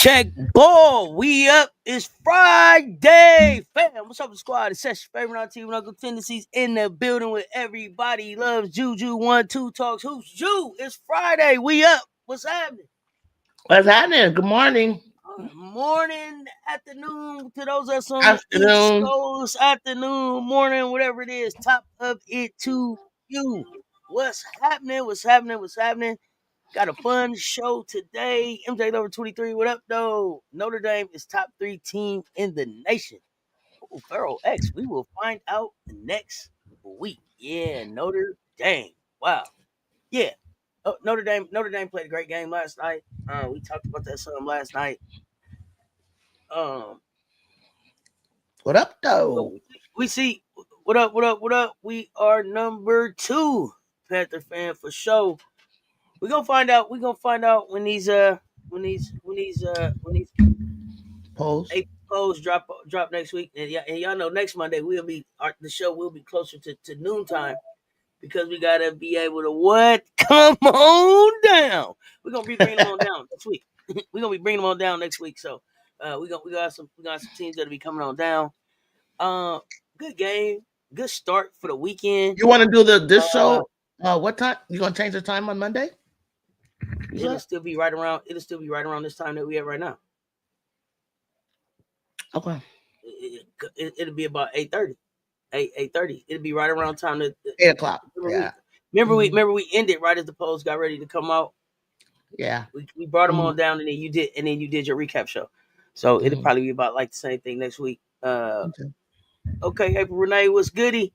Check ball. We up. It's Friday. Fam, what's up, squad? It's Session Favorite on Team Uncle Tendencies in the building with everybody. Loves Juju. 1-2 talks. Who's Ju? It's Friday. We up. What's happening? What's happening? Good morning. Morning, afternoon to those of us on Afternoon. the East Coast. Afternoon, morning, whatever it is. Top of it to you. What's happening? What's happening? What's happening? Got a fun show today. MJ over 23. What up, though? Notre Dame is top 3 team in the nation. Oh, Pharaoh X. We will find out next week. Yeah, Notre Dame. Wow. Yeah. Oh, Notre Dame played a great game last night. We talked about that some last night. What up, though? We see. What up? What up? What up? We are number 2 Panther fan for sure. We're gonna find out. We're gonna find out when these polls drop next week, and y'all know next Monday the show will be closer to noontime because we gotta be able to what? Come on down. We're gonna be bringing them on down next week. We're gonna be bringing them on down next week. So we got some teams that'll be coming on down. Good game, good start for the weekend. You want to do this show? What time? You gonna change the time on Monday? It'll still be right around this time that we have right now. Okay. It'll be about 8:30. 8:30. It'll be right around time that 8 o'clock. Remember we ended right as the polls got ready to come out. Yeah. We brought them on down, and then you did your recap show. So it'll probably be about like the same thing next week. Okay, April Renee, what's goody?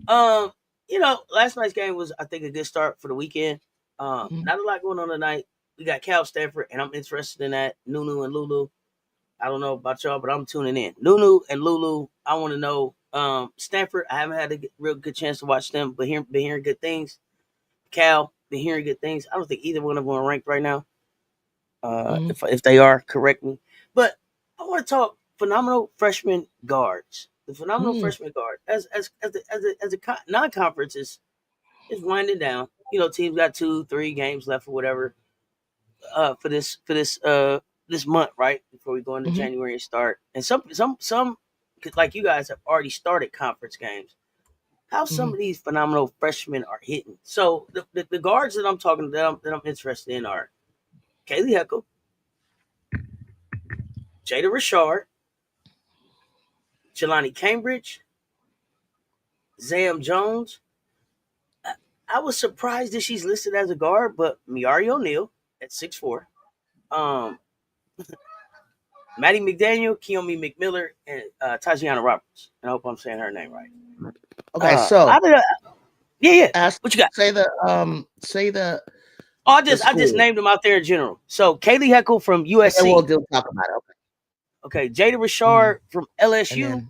Last night's game was, I think, a good start for the weekend. Not a lot going on tonight. We got Cal Stanford, and I'm interested in that. Nunu and Lulu. I don't know about y'all, but I'm tuning in. Nunu and Lulu, I want to know. Stanford, I haven't had a real good chance to watch them, but been hearing good things. Cal, been hearing good things. I don't think either one of them are ranked right now. If they are, correct me. But I want to talk phenomenal freshman guards. The phenomenal freshman guard as a non-conference is winding down. Teams got 2-3 games left or whatever for this month, right? Before we go into January and start. And some like you guys have already started conference games. How some of these phenomenal freshmen are hitting. So the guards that I'm talking that I'm interested in are Kaylee Heckle, Jada Richard, Jelani Cambridge, Zam Jones. I was surprised that she's listed as a guard, but Miari O'Neal at 6'4". Maddie McDaniel, Kiyomi McMiller, and Tajiana Roberts. I hope I'm saying her name right. Okay, so yeah. What you got? Say the. I just named them out there in general. So Kaylee Heckle from USC. And we'll talk about it. Okay, Jada Richard from LSU.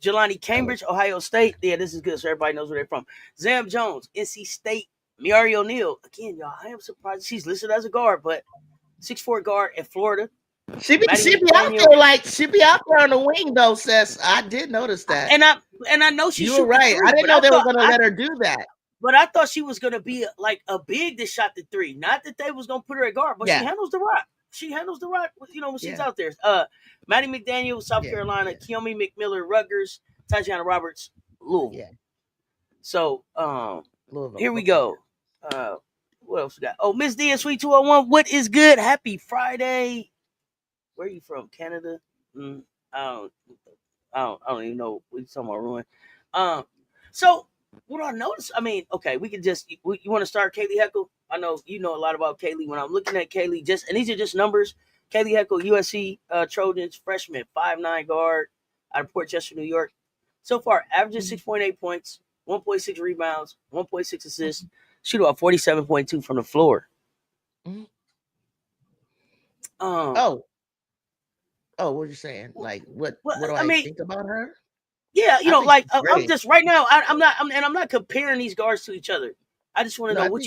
Jelani Cambridge, Ohio State. Yeah, this is good, so everybody knows where they're from. Zam Jones, NC State. Miari O'Neal. Again, y'all, I am surprised she's listed as a guard, but 6'4" guard at Florida. She be out there on the wing though, sis. I did notice that. And I know she's You're right. I didn't know they were gonna let her do that. But I thought she was gonna be like a big that shot the 3. Not that they was gonna put her at guard, but she handles the rock. When she's out there. Maddie McDaniel, South Carolina, Kiyomi McMiller, Rutgers, Tajiana Roberts, Louisville. Yeah. So here we go. What else we got? Oh, Miss D and Sweet 201. What is good? Happy Friday. Where are you from? Canada? I don't even know what you're talking about, Ruin. So what I noticed, I mean, okay, we can just you want to start Kaylee Heckle? I know you know a lot about Kaylee. When I'm looking at Kaylee, and these are just numbers. Kaylee Heckle, USC Trojans freshman, 5'9" guard out of Port Chester, New York. So far, averages 6.8 points, 1.6 rebounds, 1.6 assists, shoot about 47.2 from the floor. Oh, what you saying? Like, what do I think about her? Yeah, you know, like I'm just right now. I'm not comparing these guards to each other. I just want to know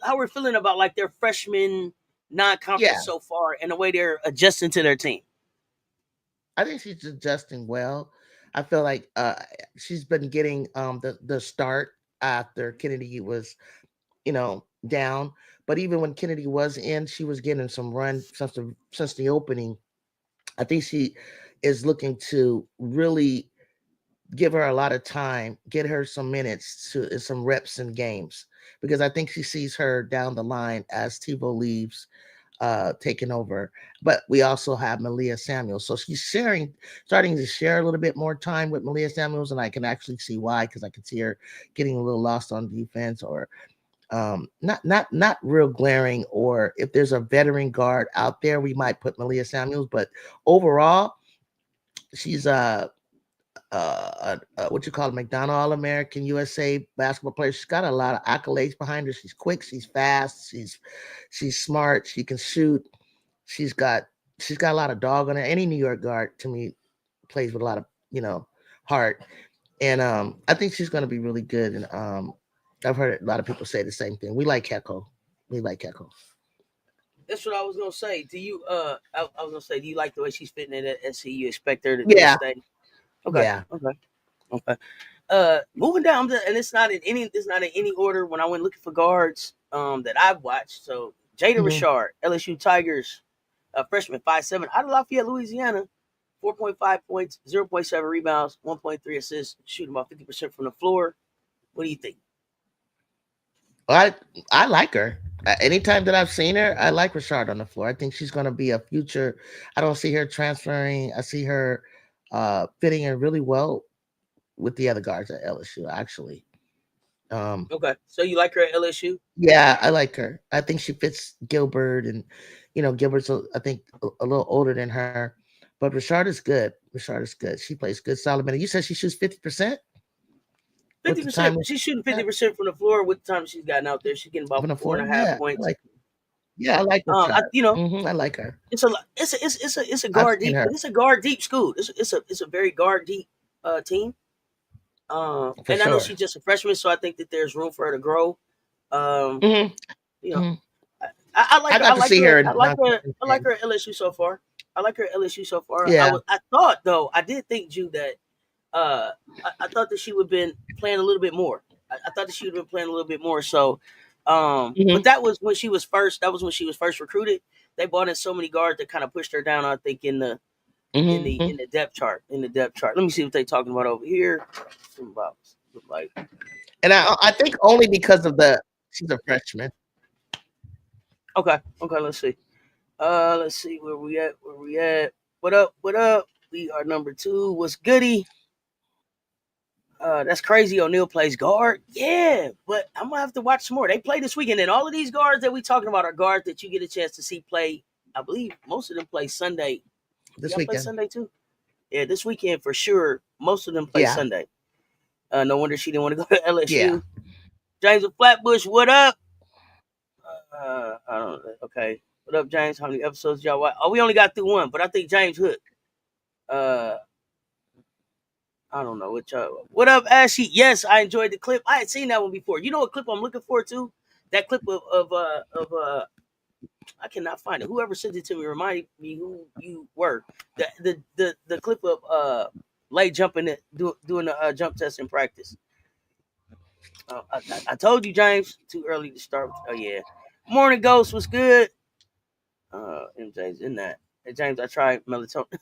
how we're feeling about like their freshman non-conference so far and the way they're adjusting to their team. I think she's adjusting well. I feel like she's been getting the start after Kennedy was, down. But even when Kennedy was in, she was getting some run since the opening. I think she is looking to really give her a lot of time, get her some minutes to some reps in games, because I think she sees her down the line as Tebow leaves, taking over. But we also have Malia Samuels, so she's starting to share a little bit more time with Malia Samuels, and I can actually see why, because I can see her getting a little lost on defense, or not real glaring, or if there's a veteran guard out there, we might put Malia Samuels. But overall, she's what you call a McDonald All-American USA basketball player. She's got a lot of accolades behind her. She's quick, she's fast, she's smart, she can shoot. She's got a lot of dog on her. Any New York guard, to me, plays with a lot of heart. And I think she's going to be really good. And I've heard a lot of people say the same thing. We like Heckle. That's what I was gonna say. Do you I was gonna say, do you like the way she's fitting in at SC? You expect her to stay? Okay. Yeah. Okay. Moving down, and it's not in any order. When I went looking for guards, that I've watched. So Jada Richard, LSU Tigers, freshman, 5'7", out of Lafayette, Louisiana, 4.5 points, 0.7 rebounds, 1.3 assists, shooting about 50% from the floor. What do you think? I like her. Anytime that I've seen her, I like Richard on the floor. I think she's going to be a future. I don't see her transferring. I see her fitting in really well with the other guards at LSU, actually. Okay, so you like her at LSU? Yeah, I like her. I think she fits Gilbert, and Gilbert's I think a little older than her, but Richard is good. She plays good, solid minute. You said she shoots 50%. 50%. She's shooting 50% from the floor with the time she's gotten out there. She's getting about 4.5 points. I like her. I like her. It's a guard deep. It's a guard deep school. It's a very guard deep team. I know she's just a freshman, so I think that there's room for her to grow. I like her at LSU so far. Yeah. I thought, though, I did think, Jude, that I thought that she would have been playing a little bit more. I thought that she would have been playing a little bit more. So, but that was when she was first. That was when she was first recruited. They brought in so many guards that kind of pushed her down, I think, in the depth chart. Let me see what they're talking about over here. And I think only because of she's a freshman. Okay. Let's see. Let's see where we at. What up? We are number 2. What's goody? That's crazy. O'Neal plays guard. Yeah, but I'm gonna have to watch some more. They play this weekend, and all of these guards that we talking about are guards that you get a chance to see play. I believe most of them play Sunday. This weekend. Play Sunday too. Yeah, this weekend for sure. Most of them play Sunday. No wonder she didn't want to go to LSU. Yeah. James of Flatbush, what up? I don't know. Okay, what up, James? How many episodes y'all watch? Oh, we only got through 1, but I think James hooked. I don't know what y'all. What up, Ashy? Yes, I enjoyed the clip. I had seen that one before. You know what clip I'm looking for too? That clip of I cannot find it. Whoever sent it to me reminded me who you were. The clip of Lay jumping doing the jump test in practice. I told you, James, too early to start. Oh yeah, Morning Ghost was good. MJ's in that. Hey, James, I tried melatonin.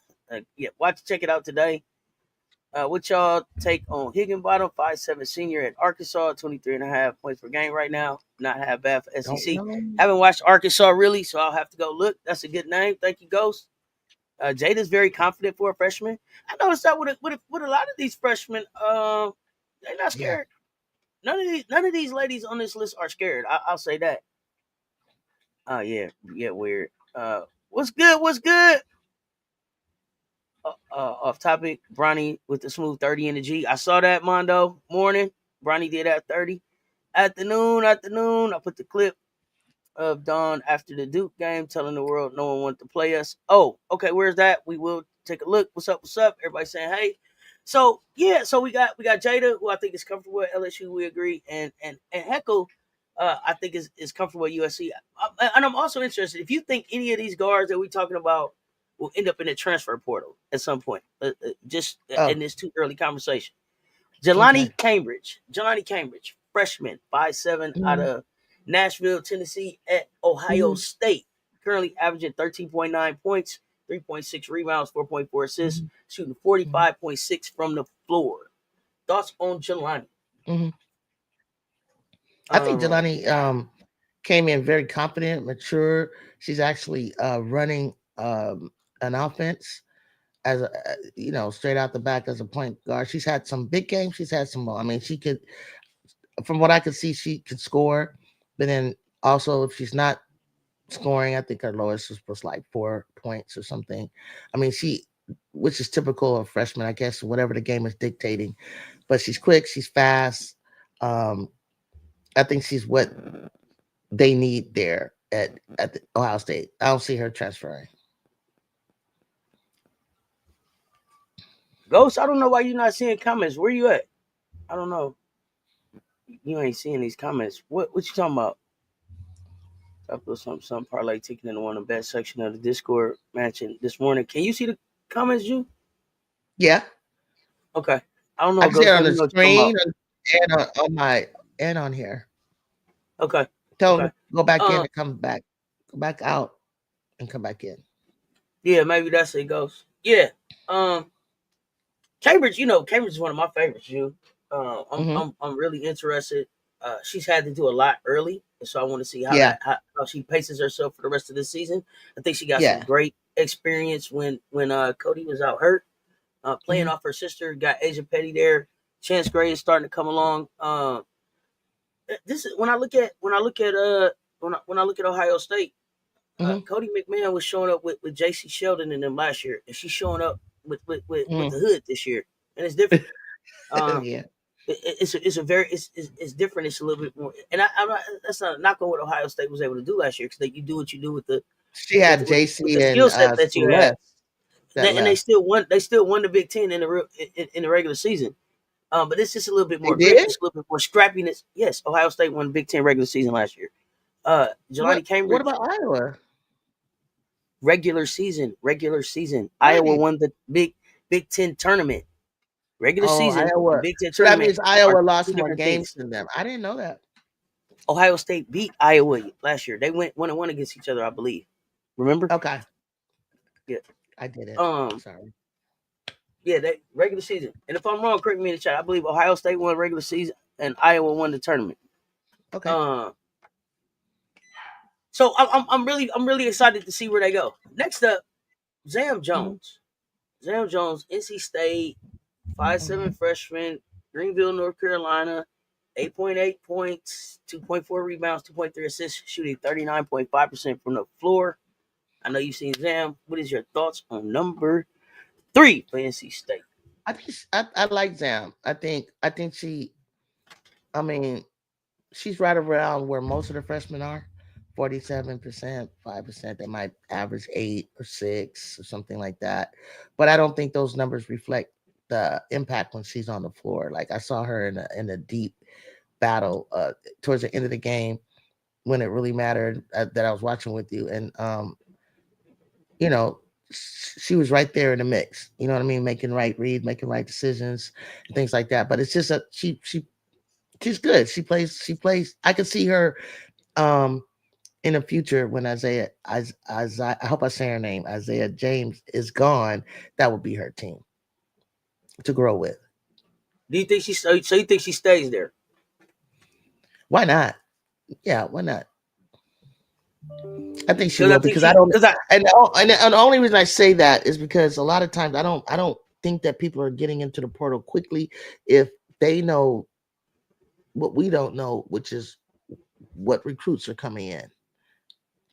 Yeah, check it out today. What y'all take on Higginbottom, 5'7" senior at Arkansas, 23.5 points per game right now. Not half bad for Don't SEC. know. Haven't watched Arkansas really, so I'll have to go look. That's a good name. Thank you, Ghost. Jada's very confident for a freshman. I noticed that with a lot of these freshmen, they're not Yeah. scared. None of these ladies on this list are scared. I'll say that. Oh yeah, weird. What's good? What's good? Off topic, Bronny with the smooth 30 in the G. I saw that Mondo morning. Bronny did at 30. Afternoon. I put the clip of Dawn after the Duke game telling the world no one wanted to play us. Oh, okay, where's that? We will take a look. What's up? What's up? Everybody saying hey. So yeah, so we got Jada, who I think is comfortable at LSU. We agree, and Heckle, I think is comfortable at USC. And I'm also interested if you think any of these guards that we're talking about will end up in the transfer portal at some point. Just in this too early conversation. Jelani Cambridge, freshman, 5'7", out of Nashville, Tennessee, at Ohio State. Currently averaging 13.9 points, 3.6 rebounds, 4.4 assists, shooting 45.6 from the floor. Thoughts on Jelani? I think Jelani came in very confident, mature. She's actually running an offense as a, straight out the back as a point guard. She's had some big games. She's had some. I mean, she could, from what I could see, she could score. But then also, if she's not scoring, I think her lowest was like 4 points or something. I mean, which is typical of freshmen, I guess, whatever the game is dictating. But she's quick. She's fast. I think she's what they need there at the Ohio State. I don't see her transferring. Ghost, I don't know why you're not seeing comments. Where you at? I don't know. You ain't seeing these comments. What you talking about? I put some parlay ticket in one of the best section of the Discord matching this morning. Can you see the comments, you? Yeah. Okay. I don't know. I can see it on the screen and on here. Okay. Tell them go back in and come back. Go back out and come back in. Yeah, maybe that's it goes. Yeah. Cambridge, Cambridge is one of my favorites, you. I'm really interested. She's had to do a lot early, so I want to see how she paces herself for the rest of the season. I think she got some great experience when Cody was out hurt. Playing off her sister, got Asia Petty there. Chance Gray is starting to come along. This is when I look at Ohio State. Cody McMahon was showing up with J.C. Sheldon in them last year, and she's showing up with the hood this year, and it's different. It's different. It's a little bit more, and that's not a knock on what Ohio State was able to do last year because you do what you do with the. She had JC with the skill set that you had, and they still won. They still won the Big Ten in the regular season. But it's just a little bit more grit, just a little bit more scrappiness. Yes, Ohio State won the Big Ten regular season last year. Jelani Cambridge. What about Iowa? Regular season. Iowa won the Big Ten tournament. Regular season, Iowa. Big Ten so tournament. That means Iowa lost more games than them. I didn't know that. Ohio State beat Iowa last year. They went 1-1 against each other, I believe. Remember? Okay. Yeah, I did it. Sorry. Yeah, they regular season. And if I'm wrong, correct me in the chat. I believe Ohio State won regular season and Iowa won the tournament. Okay. So I'm really excited to see where they go. Next up, Zam Jones. Zam Jones, NC State, 5'7" freshman, Greenville, North Carolina, 8.8 points, 2.4 rebounds, 2.3 assists, shooting 39.5% from the floor. I know you've seen Zam. What is your thoughts on number 3 for NC State? I think I like Zam. I think she. I mean, she's right around where most of the freshmen are. 47%, 5%. They might average 8 or 6 or something like that. But I don't think those numbers reflect the impact when she's on the floor. Like I saw her in a deep battle towards the end of the game when it really mattered that I was watching with you. And, she was right there in the mix. You know what I mean? Making right read, making right decisions, and things like that. But it's just she's good. She plays. I could see her in the future when Isaiah, I hope I say her name, Isaiah James is gone. That would be her team. to grow with. Do you think so you think she stays there? Why not? Yeah, why not? I think she Because I will think because I don't. because I And the only reason I say that is because a lot of times I don't think that people are getting into the portal quickly if they know what we don't know, which is what recruits are coming in.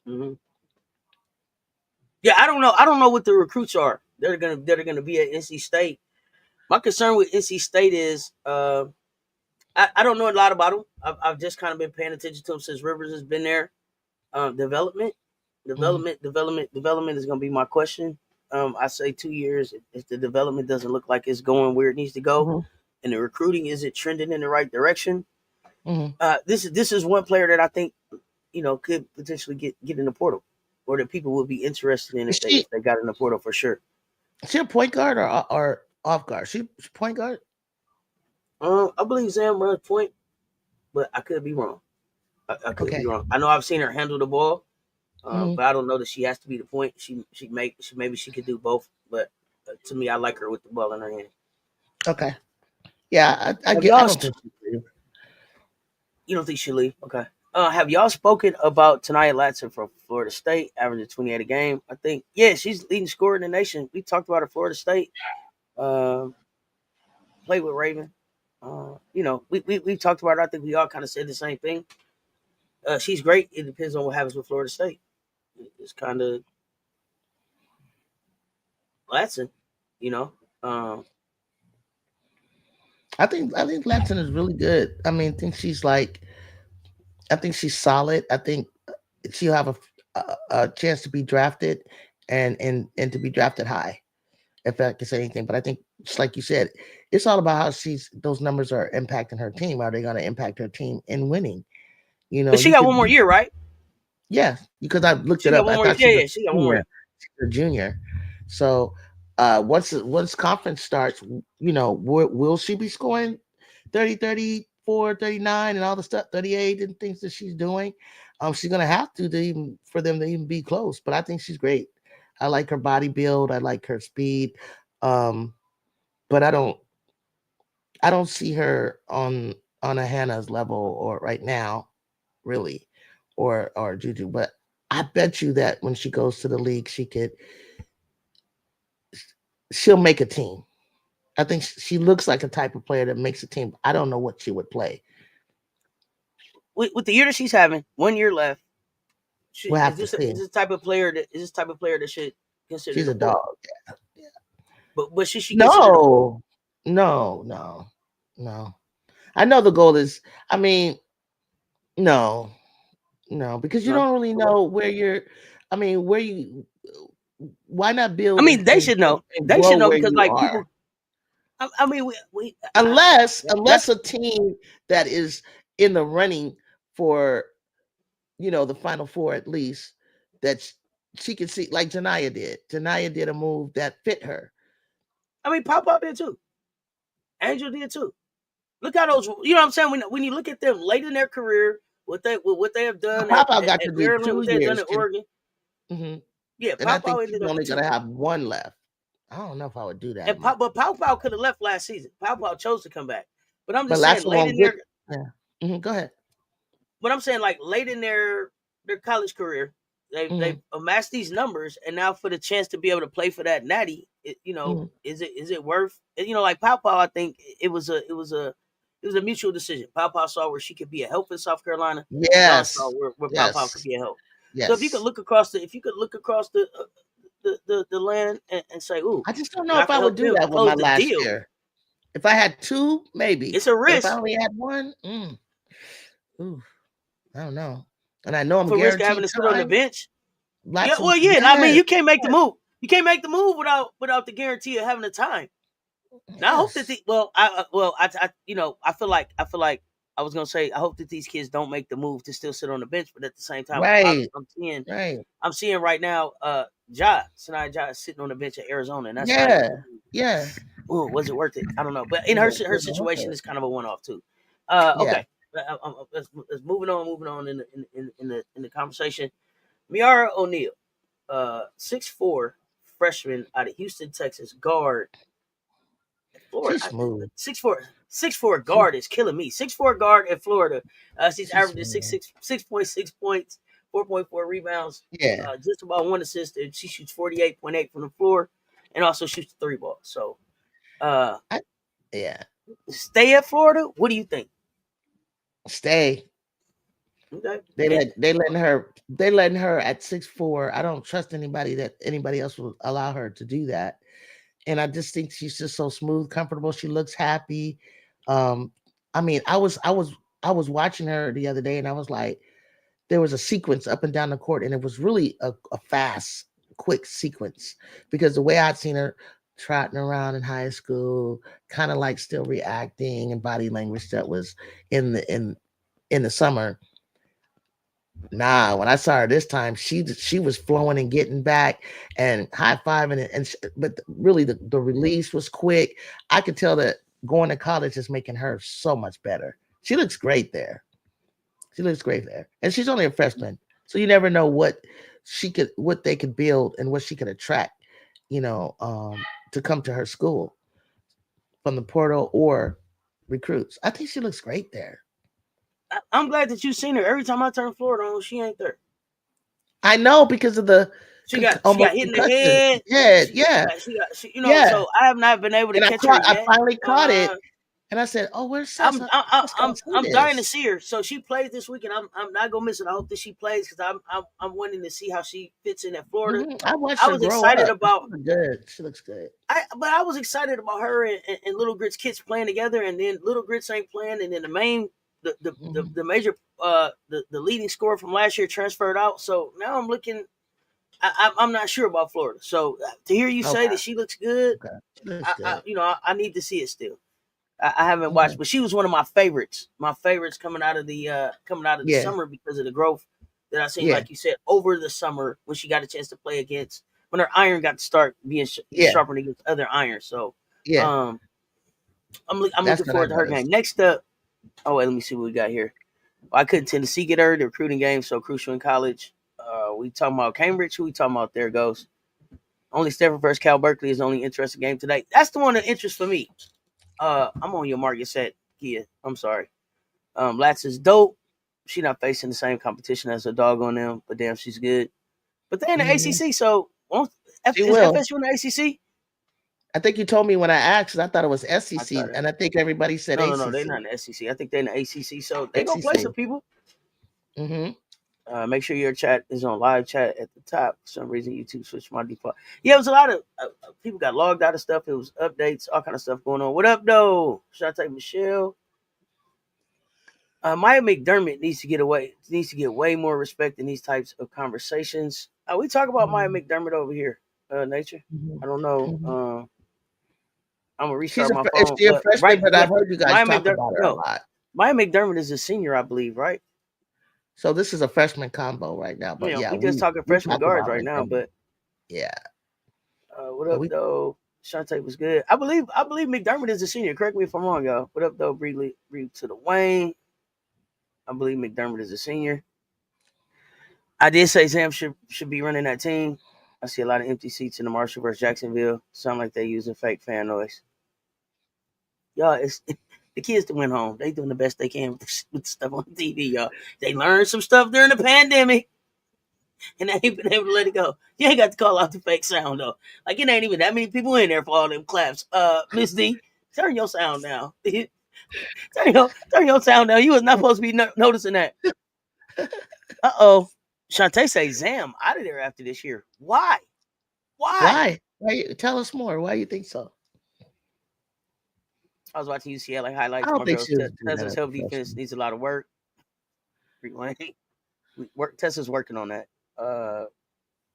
Mhm. Yeah, I don't know. I don't know what the recruits are. They're gonna be at NC State. My concern with NC State is I don't know a lot about them. I've just kind of been paying attention to them since Rivers has been there. Development, Hmm. development is going to be my question. I say 2 years. If the development doesn't look like it's going where it needs to go, Hmm. and the recruiting isn't trending in the right direction, Hmm. this is one player that I think could potentially get in the portal, or that people would be interested in Is if they she if they got in the portal for sure. is she a point guard or off guard? She point guard. I believe Zam runs point, but I could be wrong. I could be Okay. wrong. I know I've seen her handle the ball. Hmm. But I don't know that she has to be the point. Maybe she could do both. But to me, I like her with the ball in her hand. Okay. Yeah, I Have get. I y'all? don't think she's real. You don't think she'll leave? Okay. Have y'all spoken about Tanaya Latson from Florida State, averaging 28 a game? I think she's leading scorer in the nation. We talked about her Florida State. Um, played with Raven. We talked about her. I think we all kind of said the same thing. She's great. It depends on what happens with Florida State. It's kind of Latson, you know. Um, I think Latson is really good. I mean, I think she's solid. I think she'll have a chance to be drafted and to be drafted high, if I can say anything. But I think, just like you said, it's all about how those numbers are impacting her team. Are they going to impact her team in winning? but she You got could, one more year, right? yeah, because I looked She it got up. one I more. thought Yeah, she was yeah, she a got one more. junior. She's a junior. So once conference starts, will she be scoring 30, 34, 39, and all the stuff, 38 and things that she's doing? She's gonna have to even for them to even be close. But I think she's great. I like her body build. I like her speed. Um, but I don't see her on a Hannah's level or right now, really, or Juju. But I bet you that when she goes to the league, she'll make a team. I think she looks like a type of player that makes a team. I don't know what she would play. With the year that she's having, 1 year left. We'll Is have to this see. is this type of player that should consider She's the a portal? dog. Yeah. But should she consider the portal? No, no, no, no. I know the goal is. I mean, no, no, because you No. don't really Okay. know where you're. I mean, where you. Why not I build mean, they should know. and They should grow know where because you like are? people. I mean, we Unless that's a team that is in the running for the final four at least that she can see, like Janaya did. Janaya did a move that fit her. I mean, Pop Out did too. Angel did too. Look how those. You know what I'm saying? When you look at them late in their career, what they have done Pop Out got to at do Maryland, what two they have done years, at Oregon. hmm Yeah, and I Pop think Out she's ended up only with two. gonna have one left. I don't know if I would do that And much, But Pau Pau could have left last season. Pau Pau chose to come back. But I'm but just saying, Latson late won't in get. their, Yeah. Go ahead. but I'm saying like late in their college career, they've Hmm. amassed these numbers, and now for the chance to be able to play for that natty, Hmm. is it worth? Like Pau Pau, I think it was a mutual decision. Pau Pau saw where she could be a help in South Carolina. John saw Yes. where Pau Pau could Yes. be a help. So if you could Yes. look across the land and say, "Ooh, I just don't know I if can I would help do them that with my close the last deal." year. If I had two, maybe. It's a But if I risk. only had one, ooh, I don't know. And I know I'm For risk of having guaranteed to sit on the time. bench. Yeah, Latson, well, yeah. I mean, yes, you can't make the yes, move. You can't make the move without the guarantee of having the time. Now, I hope that yes. I feel like I was gonna say I hope that these kids don't make the move to still sit on the bench, but at the same time, Right, I'm seeing right. right now, Sanaya Ja is sitting on the bench at Arizona, and that's like, Yeah, yeah. oh, was it worth it? I don't know, but in Was her was worth situation it. is kind of a one off too. Yeah. Okay, let's moving on in the conversation. Miara O'Neal, 6'4" freshman out of Houston, Texas, guard, Florida, She's smooth. 6'4" guard is killing me. 6'4" guard in Florida. She's averaging smooth. 6.6 points, 4.4 rebounds, Yeah. just about 1 assist. And she shoots 48.8 from the floor, and also shoots the 3 ball. So, Yeah. stay at Florida. What do you think? Stay. Okay. They letting her at 6'4". I don't trust anybody else will allow her to do that. And I just think she's just so smooth, comfortable. She looks happy. I mean, I was watching her the other day, and I was like, there was a sequence up and down the court, and it was really a fast, quick sequence, because the way I'd seen her trotting around in high school, kind of like still reacting and body language that was in the summer. Nah, when I saw her this time, she was flowing and getting back and high fiving but really the release was quick. I could tell that going to college is making her so much better. She looks great there. And she's only a freshman, so you never know what they could build and what she could attract, to come to her school from the portal or recruits. I think she looks great there. I'm glad that you've seen her. Every time I turn Florida on, she ain't there. I know, because of the she got hit in the head. Yeah. So I have not been able to catch her yet. I finally caught it, and I said, "Oh, where's Sessa?" I'm dying to see her. So she plays this weekend. I'm not gonna miss it. I hope that she plays, because I'm wanting to see how she fits in at Florida. I was excited about. Good. She looks good. But I was excited about her and Little Grits kids playing together, and then Little Grits ain't playing, and then the main. The major the leading scorer from last year transferred out, so now I'm looking. I'm not sure about Florida. So to hear you say that she looks good, I need to see it still. I haven't watched, but she was one of my favorites. My favorites coming out of the summer, because of the growth that I seen, like you said, over the summer when she got a chance to play against, when her iron got to start being sharpened against other irons. So I'm looking forward to her game. Next up. Oh, wait, let me see what we got here. Why couldn't Tennessee get her? The recruiting game so crucial in college. We talking about Cambridge. Who we talking about? There goes. Only Stanford versus Cal Berkeley is the only interesting game today. That's the one of interest for me. I'm on your market set, Kia. I'm sorry. Latz is dope. She not facing the same competition as her dog on them, but damn, she's good. But they in the ACC, so is FSU in the ACC? I think you told me when I asked. I thought it was SEC, and I think everybody said ACC. No, they're not in the SEC. I think they're in the ACC, so they're going to play some people. Make sure your chat is on live chat at the top. For some reason, YouTube switched my default. Yeah, it was a lot of people got logged out of stuff. It was updates, all kind of stuff going on. What up, though? Shante Michelle. Maya McDermott needs to get way more respect in these types of conversations. We talk about Maya McDermott over here, Nature. I don't know. I'm gonna restart my phone. She's a freshman, but I've heard you guys talk about her a lot. Maya McDermott is a senior, I believe, right? So this is a freshman combo right now. But we just talking freshman guards right now. But what up, though? Shante was good. I believe McDermott is a senior. Correct me if I'm wrong, y'all. What up, though? Breathe to the Wayne. I believe McDermott is a senior. I did say Sam should be running that team. I see a lot of empty seats in the Marshall versus Jacksonville. Sound like they using fake fan noise. Y'all, it's the kids that went home. They doing the best they can with stuff on TV, y'all. They learned some stuff during the pandemic, and they ain't been able to let it go. You ain't got to call out the fake sound, though. Like, it ain't even that many people in there for all them claps. Miss D, turn your sound down. turn your sound down. You was not supposed to be noticing that. Uh-oh. Shantae say Zam out of there after this year. Why? Tell us more. Why do you think so? I was watching UCLA highlights. I don't think Tessa's help defense needs a lot of work. Tessa's working on that.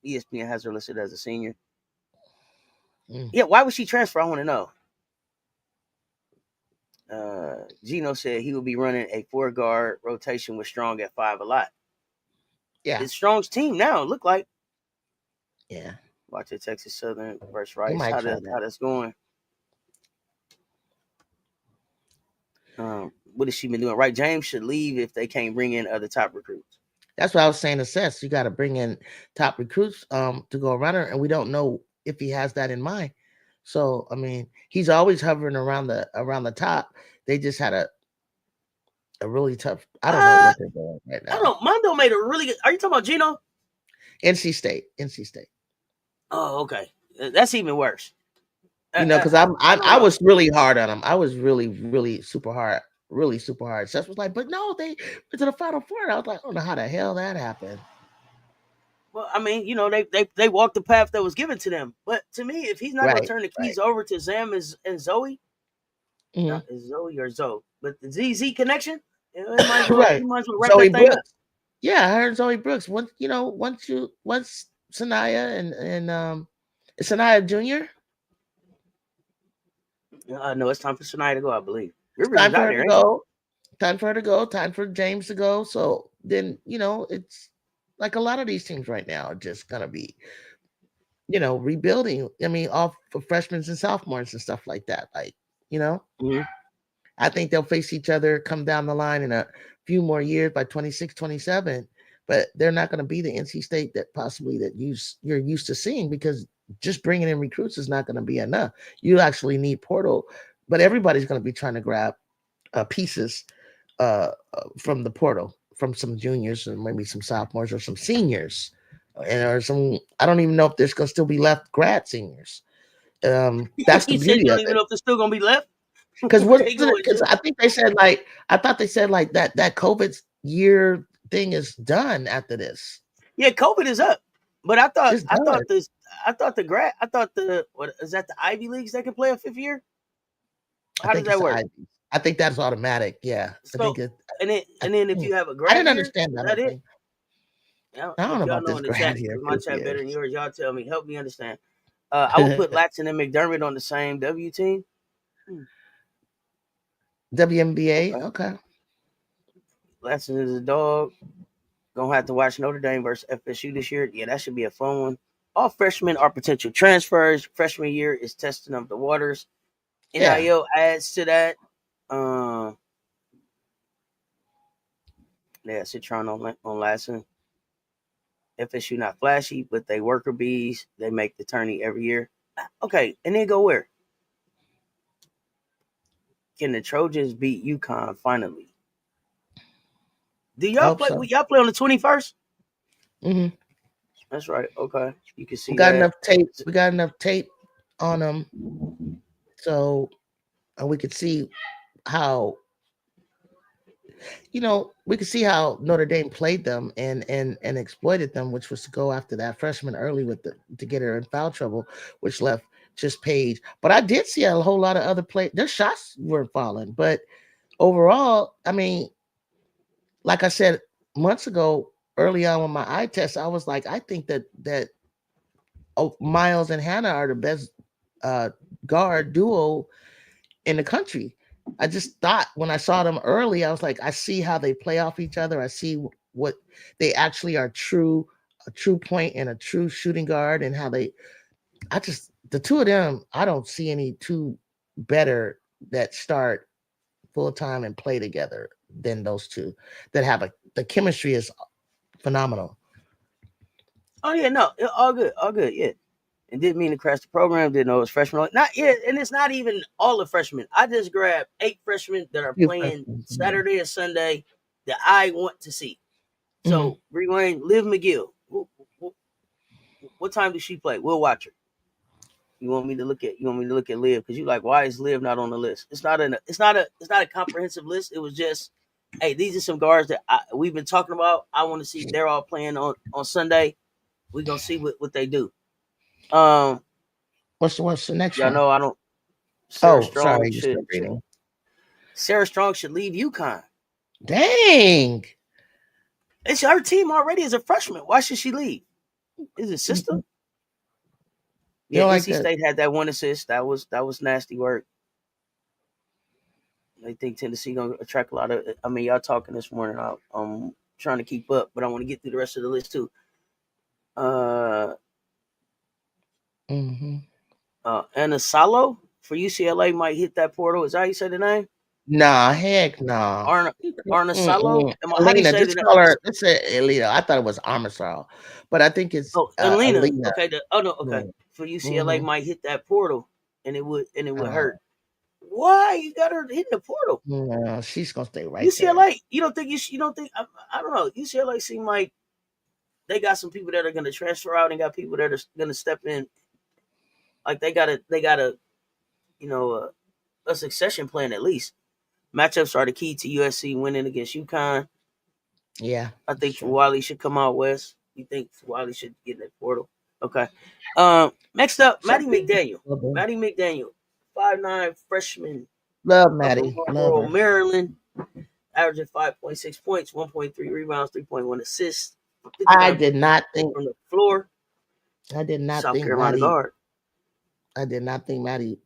ESPN has her listed as a senior. Yeah, why would she transfer? I want to know. Gino said he will be running a 4-guard rotation with Strong at 5 a lot. Yeah, it's Strong's team now. Look like. Yeah. Watch it, Texas Southern versus Rice. How that's going? What has she been doing? Right, James should leave if they can't bring in other top recruits. That's what I was saying to Seth. You got to bring in top recruits to go around her, and we don't know if he has that in mind. So I mean, he's always hovering around the top. They just had a really tough. I don't know Uh, what they're doing right I don't now. know. Mondo made a really good. Are you talking about Gino? NC State, NC State. Oh, okay. That's even worse. Because I don't I know. was really hard on him. I was really super hard, really super hard. Seth was like, but no, they went to the Final Four. And I was like, I don't know how the hell that happened. Well, I mean, they walked the path that was given to them. But to me, if he's not going to Right, turn the right. keys over to Zam and Zoe, Hmm. not Zoe or Zoe, but the ZZ connection, it might as well. Right. He might as well wrap Zoe that thing up. Brooks. Yeah, I heard Zoe Brooks. Once Sanaya and is Sanaya Jr. No, it's time for Shania to go. I believe It's Rivers time is for out her to there, ain't she? go. Time for her to go. Time for James to go. So then, it's like a lot of these teams right now are just gonna be, rebuilding. I mean, off for freshmen and sophomores and stuff like that. Like, you know, Mm-hmm. I think they'll face each other come down the line in a few more years by 26, 27. But they're not going to be the NC State that possibly that you're used to seeing, because just bringing in recruits is not going to be enough. You actually need portal, but everybody's going to be trying to grab pieces from the portal, from some juniors and maybe some sophomores or some seniors, and or some. I don't even know if there's going to still be left grad seniors. That's the He said you beauty don't of even it. know if they're still gonna be left. Because Where they going, because Jim? I think they said like I thought they said like that COVID year thing is done after this. Yeah, COVID is up, but It's done. I thought the grad, I thought the what is that the Ivy leagues that can play a fifth year? I How does think it's that the work? Ivy. I think that's automatic. Yeah, I So think it. and then if Hmm. you have a I grad didn't year, understand is that that whole it? thing. Yeah, I don't if know y'all about know this in the chat, grad year because my fifth chat better than years. yours, y'all tell me, help me understand. I would put Latson and McDermott on the same W team. Hmm, WNBA. okay, Okay. Latson is a dog. Gonna have to watch Notre Dame versus FSU this year. Yeah, that should be a fun one. All freshmen are potential transfers. Freshman year is testing of the waters. Yeah. NIL adds to that. Um, yeah, Citron on Lassen. FSU not flashy, but they worker bees. They make the tourney every year. Okay, and then go where? Can the Trojans beat UConn finally? Do I y'all hope play? so. Y'all play on the 21st? Hmm. That's right. Okay, you can We see got that. enough tape. We got enough tape on them, so we could see how we could see how Notre Dame played them and exploited them, which was to go after that freshman early to get her in foul trouble, which left just Page. But I did see a whole lot of other play. Their shots were falling, but overall, I mean, like I said months ago, early on with my eye test, I was like, I think that Miles and Hannah are the best uh, guard duo in the country. I just thought when I saw them early, I was like, I see how they play off each other. I see what they actually are a true point and a true shooting guard, and how the two of them, I don't see any two better that start full time and play together than those two that have the chemistry is phenomenal. Oh yeah, no, all good, all good. Yeah, and didn't mean to crash the program. Didn't know it was freshmen. Not yet, and it's not even all the freshmen. I just grabbed 8 freshmen that are Few playing freshmen. Yeah. Saturday and Sunday that I want to see. Hmm. So rewind, Liv McGill. What time does she play? We'll watch her. You want me to look at Liv because you like why is Liv not on the list? It's not a comprehensive list. It was just hey, these are some guards that we've been talking about. I want to see they're all playing on Sunday. We're gonna see what they do. Um, What's the next y'all one? know I don't. Sarah Oh, Strong sorry, you're still should reading. Sarah Strong should leave UConn. Dang. It's her team already as a freshman. Why should she leave? Is it sister? You Yeah, don't like NC that? State had that one assist. That was nasty work. I think Tennessee gonna attract a lot of. I mean, y'all talking this morning. I'm trying to keep up, but I want to get through the rest of the list too. Uh, Hmm. Anna Salo for UCLA might hit that portal. Is that how you say the name? Nah, heck nah. Arna Arna Salo. Mm-mm. How do you Alina, say just the? call her. Let's say Alina. I thought it was Armstrong, but I think it's Oh, Alina. Alina. Okay. Oh no. Okay. For UCLA Mm-hmm. might hit that portal. and it would hurt. Why you got her hitting the portal? No, she's gonna stay right UCLA, there. you don't think you don't think I don't know. UCLA seem like they got some people that are gonna transfer out and got people that are gonna step in. Like they got a a succession plan at least. Matchups are the key to USC winning against UConn. Yeah, I think sure. Wiley should come out west. You think Wiley should get in that portal? Okay. Next up, Maddie McDaniel. Maddie McDaniel, 5'9" freshman. Love Maddie. From Love Marlboro, her. Maryland. Averaging 5.6 points, 1.3 rebounds, 3.1 assists. I did not think from the floor. I did not South think Carolina Maddie. guard. I did not think Maddie.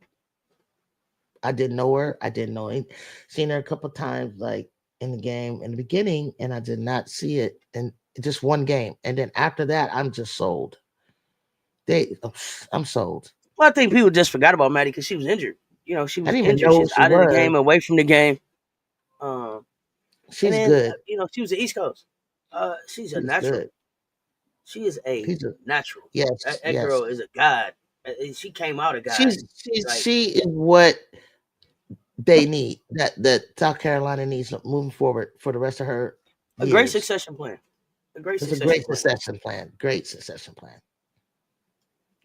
I didn't know her. I didn't know any. Seen her a couple times, like in the game in the beginning, and I did not see it in just one game. And then after that, I'm just sold. I'm sold. Well, I think people just forgot about Maddie because she was injured. You know, she was injured. She's out of the game, away from the game. She's good. You know, she was the East Coast. She's a natural. Good. She is a natural. Yes, that girl is a god. She came out a god. She is what they need. That South Carolina needs moving forward for the rest of her. A great succession plan. Great succession plan.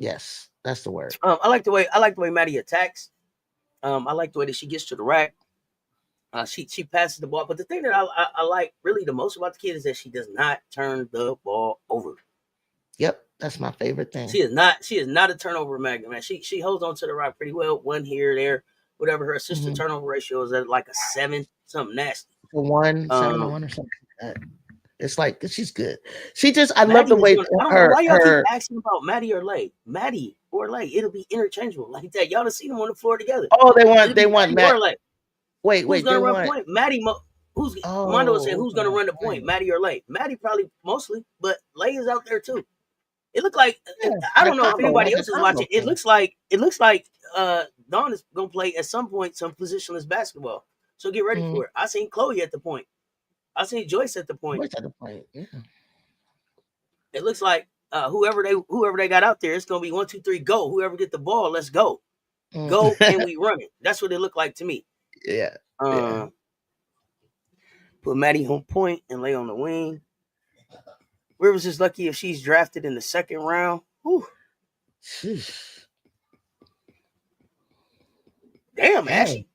Yes, that's the word. I like the way Maddie attacks. I like the way that she gets to the rack. She passes the ball, but the thing that I like really the most about the kid is that she does not turn the ball over. Yep, that's my favorite thing. She is not a turnover magnet, man. She holds on to the rock pretty well, one here, there, whatever. Her assist to turnover ratio is at like a 7, something nasty. 7 to 1 or something like that. It's like she's good. She just I love the way why y'all keep asking about Maddie or Lay. Maddie or Lay, it'll be interchangeable like that. Y'all have seen them on the floor together. Oh, they want Maddie. Wait, who's gonna run point? Maddie. Mondo was saying who's gonna run the point? Maddie or Lay? Maddie probably mostly, but Lay is out there too. It looked like I don't know if anybody else is watching. It looks like Dawn is gonna play at some point some positionless basketball. So get ready for it. I seen Chloe at the point. I seen Joyce at the point. Yeah. It looks like whoever they got out there, it's gonna be 1, 2, 3, go. Whoever get the ball, let's go. Go and we run it. That's what it looked like to me. Yeah. Put Maddie on point and Lay on the wing. Rivers is lucky if she's drafted in the second round. Whew. Damn, Ashley.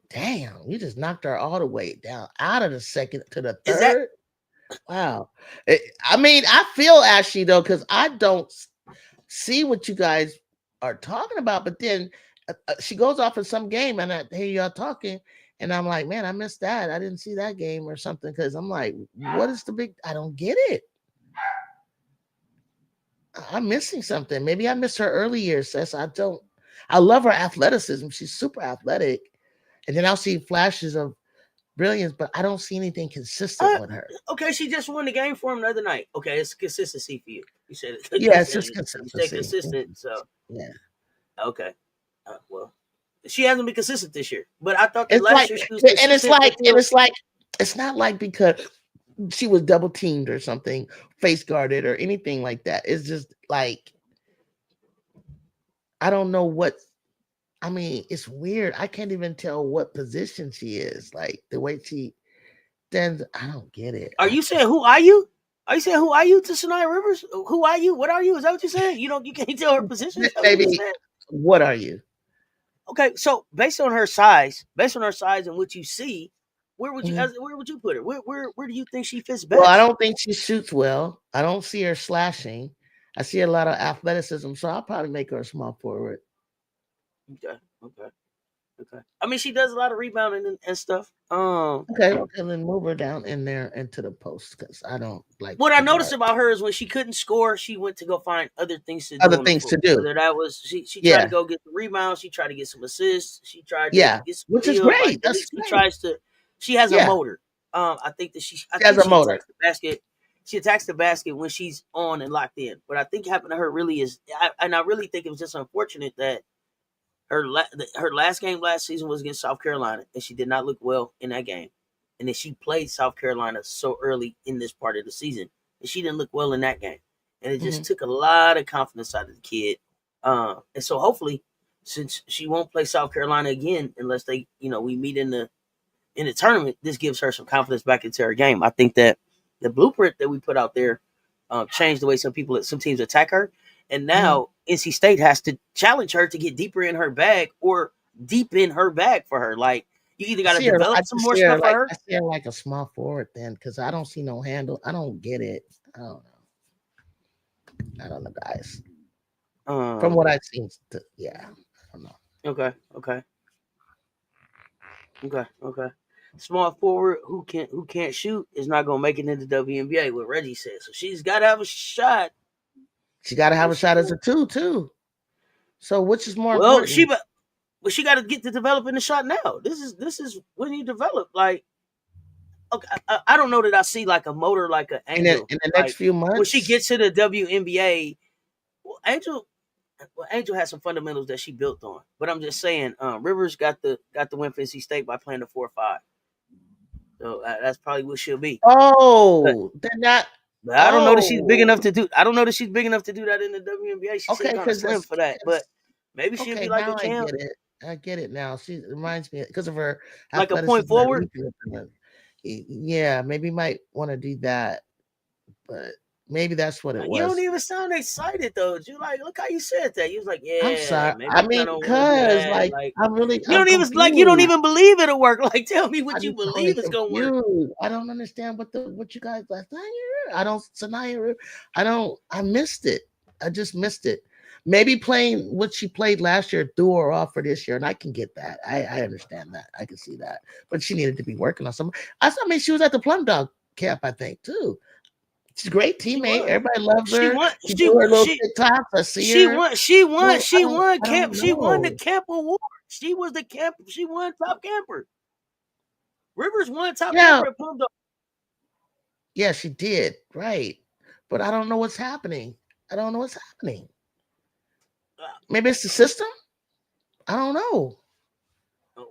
Damn, you just knocked her all the way down out of the second to the third. Wow. I mean, I feel Ashley though, because I don't see what you guys are talking about. But then she goes off in some game, and I hear y'all talking, and I'm like, man, I missed that. I didn't see that game or something because I'm like, what is the big? I don't get it. I'm missing something. Maybe I missed her early years, Sis. I love her athleticism. She's super athletic. And then I'll see flashes of brilliance, but I don't see anything consistent with her. Okay, she just won the game for him the other night. Okay, it's consistency for you. You said it. Yeah, it's just consistency. You stay consistent, so yeah. Okay. Well, she hasn't been consistent this year, but I thought it's last year she was consistent. It's not like because she was double teamed or something, face guarded or anything like that. It's just like I don't know what. I mean, it's weird. I can't even tell what position she is. Like the way she then I don't get it. Are you saying who are you? Are you saying who are you to Sanaya Rivers? Who are you? What are you? Is that what you're saying? You can't tell her position. Maybe. What are you? Okay, so based on her size and what you see, where would you put her? Where do you think she fits best? Well, I don't think she shoots well. I don't see her slashing. I see a lot of athleticism, so I'll probably make her a small forward. Okay. I mean, she does a lot of rebounding and stuff. Okay, then move her down in there into the post because I don't like. What I noticed about her is when she couldn't score, she went to go find other things to do. Whether that was she tried to go get the rebounds, she tried to get some assists, she tried to get some which is great. She has a motor. I think that she has a motor. She attacks the basket when she's on and locked in. What I think happened to her really is, I really think it was just unfortunate that her last game last season was against South Carolina, and she did not look well in that game. And then she played South Carolina so early in this part of the season, and she didn't look well in that game. And it just took a lot of confidence out of the kid. And so hopefully since she won't play South Carolina again unless they, we meet in the tournament, this gives her some confidence back into her game. I think that the blueprint that we put out there changed the way some teams attack her, and now NC State has to challenge her to get deeper in her bag or deep in her bag for her. Like, you either got to develop some more stuff for her. I see her like a small forward then, because I don't see no handle. I don't get it. I don't know, guys. From what I've seen, I don't know. Okay. Small forward who can't shoot is not gonna make it into WNBA. What Reggie said. So she's got to have a shot. She got to have a shot as a 2 too. So which is more important? She got to get to developing the shot now. This is when you develop. Like, okay, I don't know that I see like a motor like an Angel in the next few months when she gets to the WNBA. Well, Angel has some fundamentals that she built on, but I'm just saying, Rivers got the win for NC State by playing the 4-5. So that's probably what she'll be. Oh, they're not. But I don't know that she's big enough to do. I don't know that she's big enough to do that in the WNBA. She's kind of slim for that, but maybe she'll be like a Cam. I get it now. She reminds me because of her like a point forward. Yeah, maybe might want to do that, but maybe that's what it was. You don't even sound excited though. You like, look how you said that. You was like, yeah. I'm sorry. I mean, because like I'm really. You don't even like. You don't even believe it'll work. Like, tell me what you believe is gonna work. I don't understand what you guys like. I missed it. I just missed it. Maybe playing what she played last year threw her off for this year, and I can get that. I understand that. I can see that. But she needed to be working on something. I mean, she was at the Plum Dog camp, I think, too. She's a great teammate. Everybody loves her. She do her little TikToks. I see her. She won camp. She won the camp award. She was the camp. She won top camper. Rivers won top camper at Plum Dog. Yeah, she did. Right. But I don't know what's happening. Maybe it's the system. I don't know.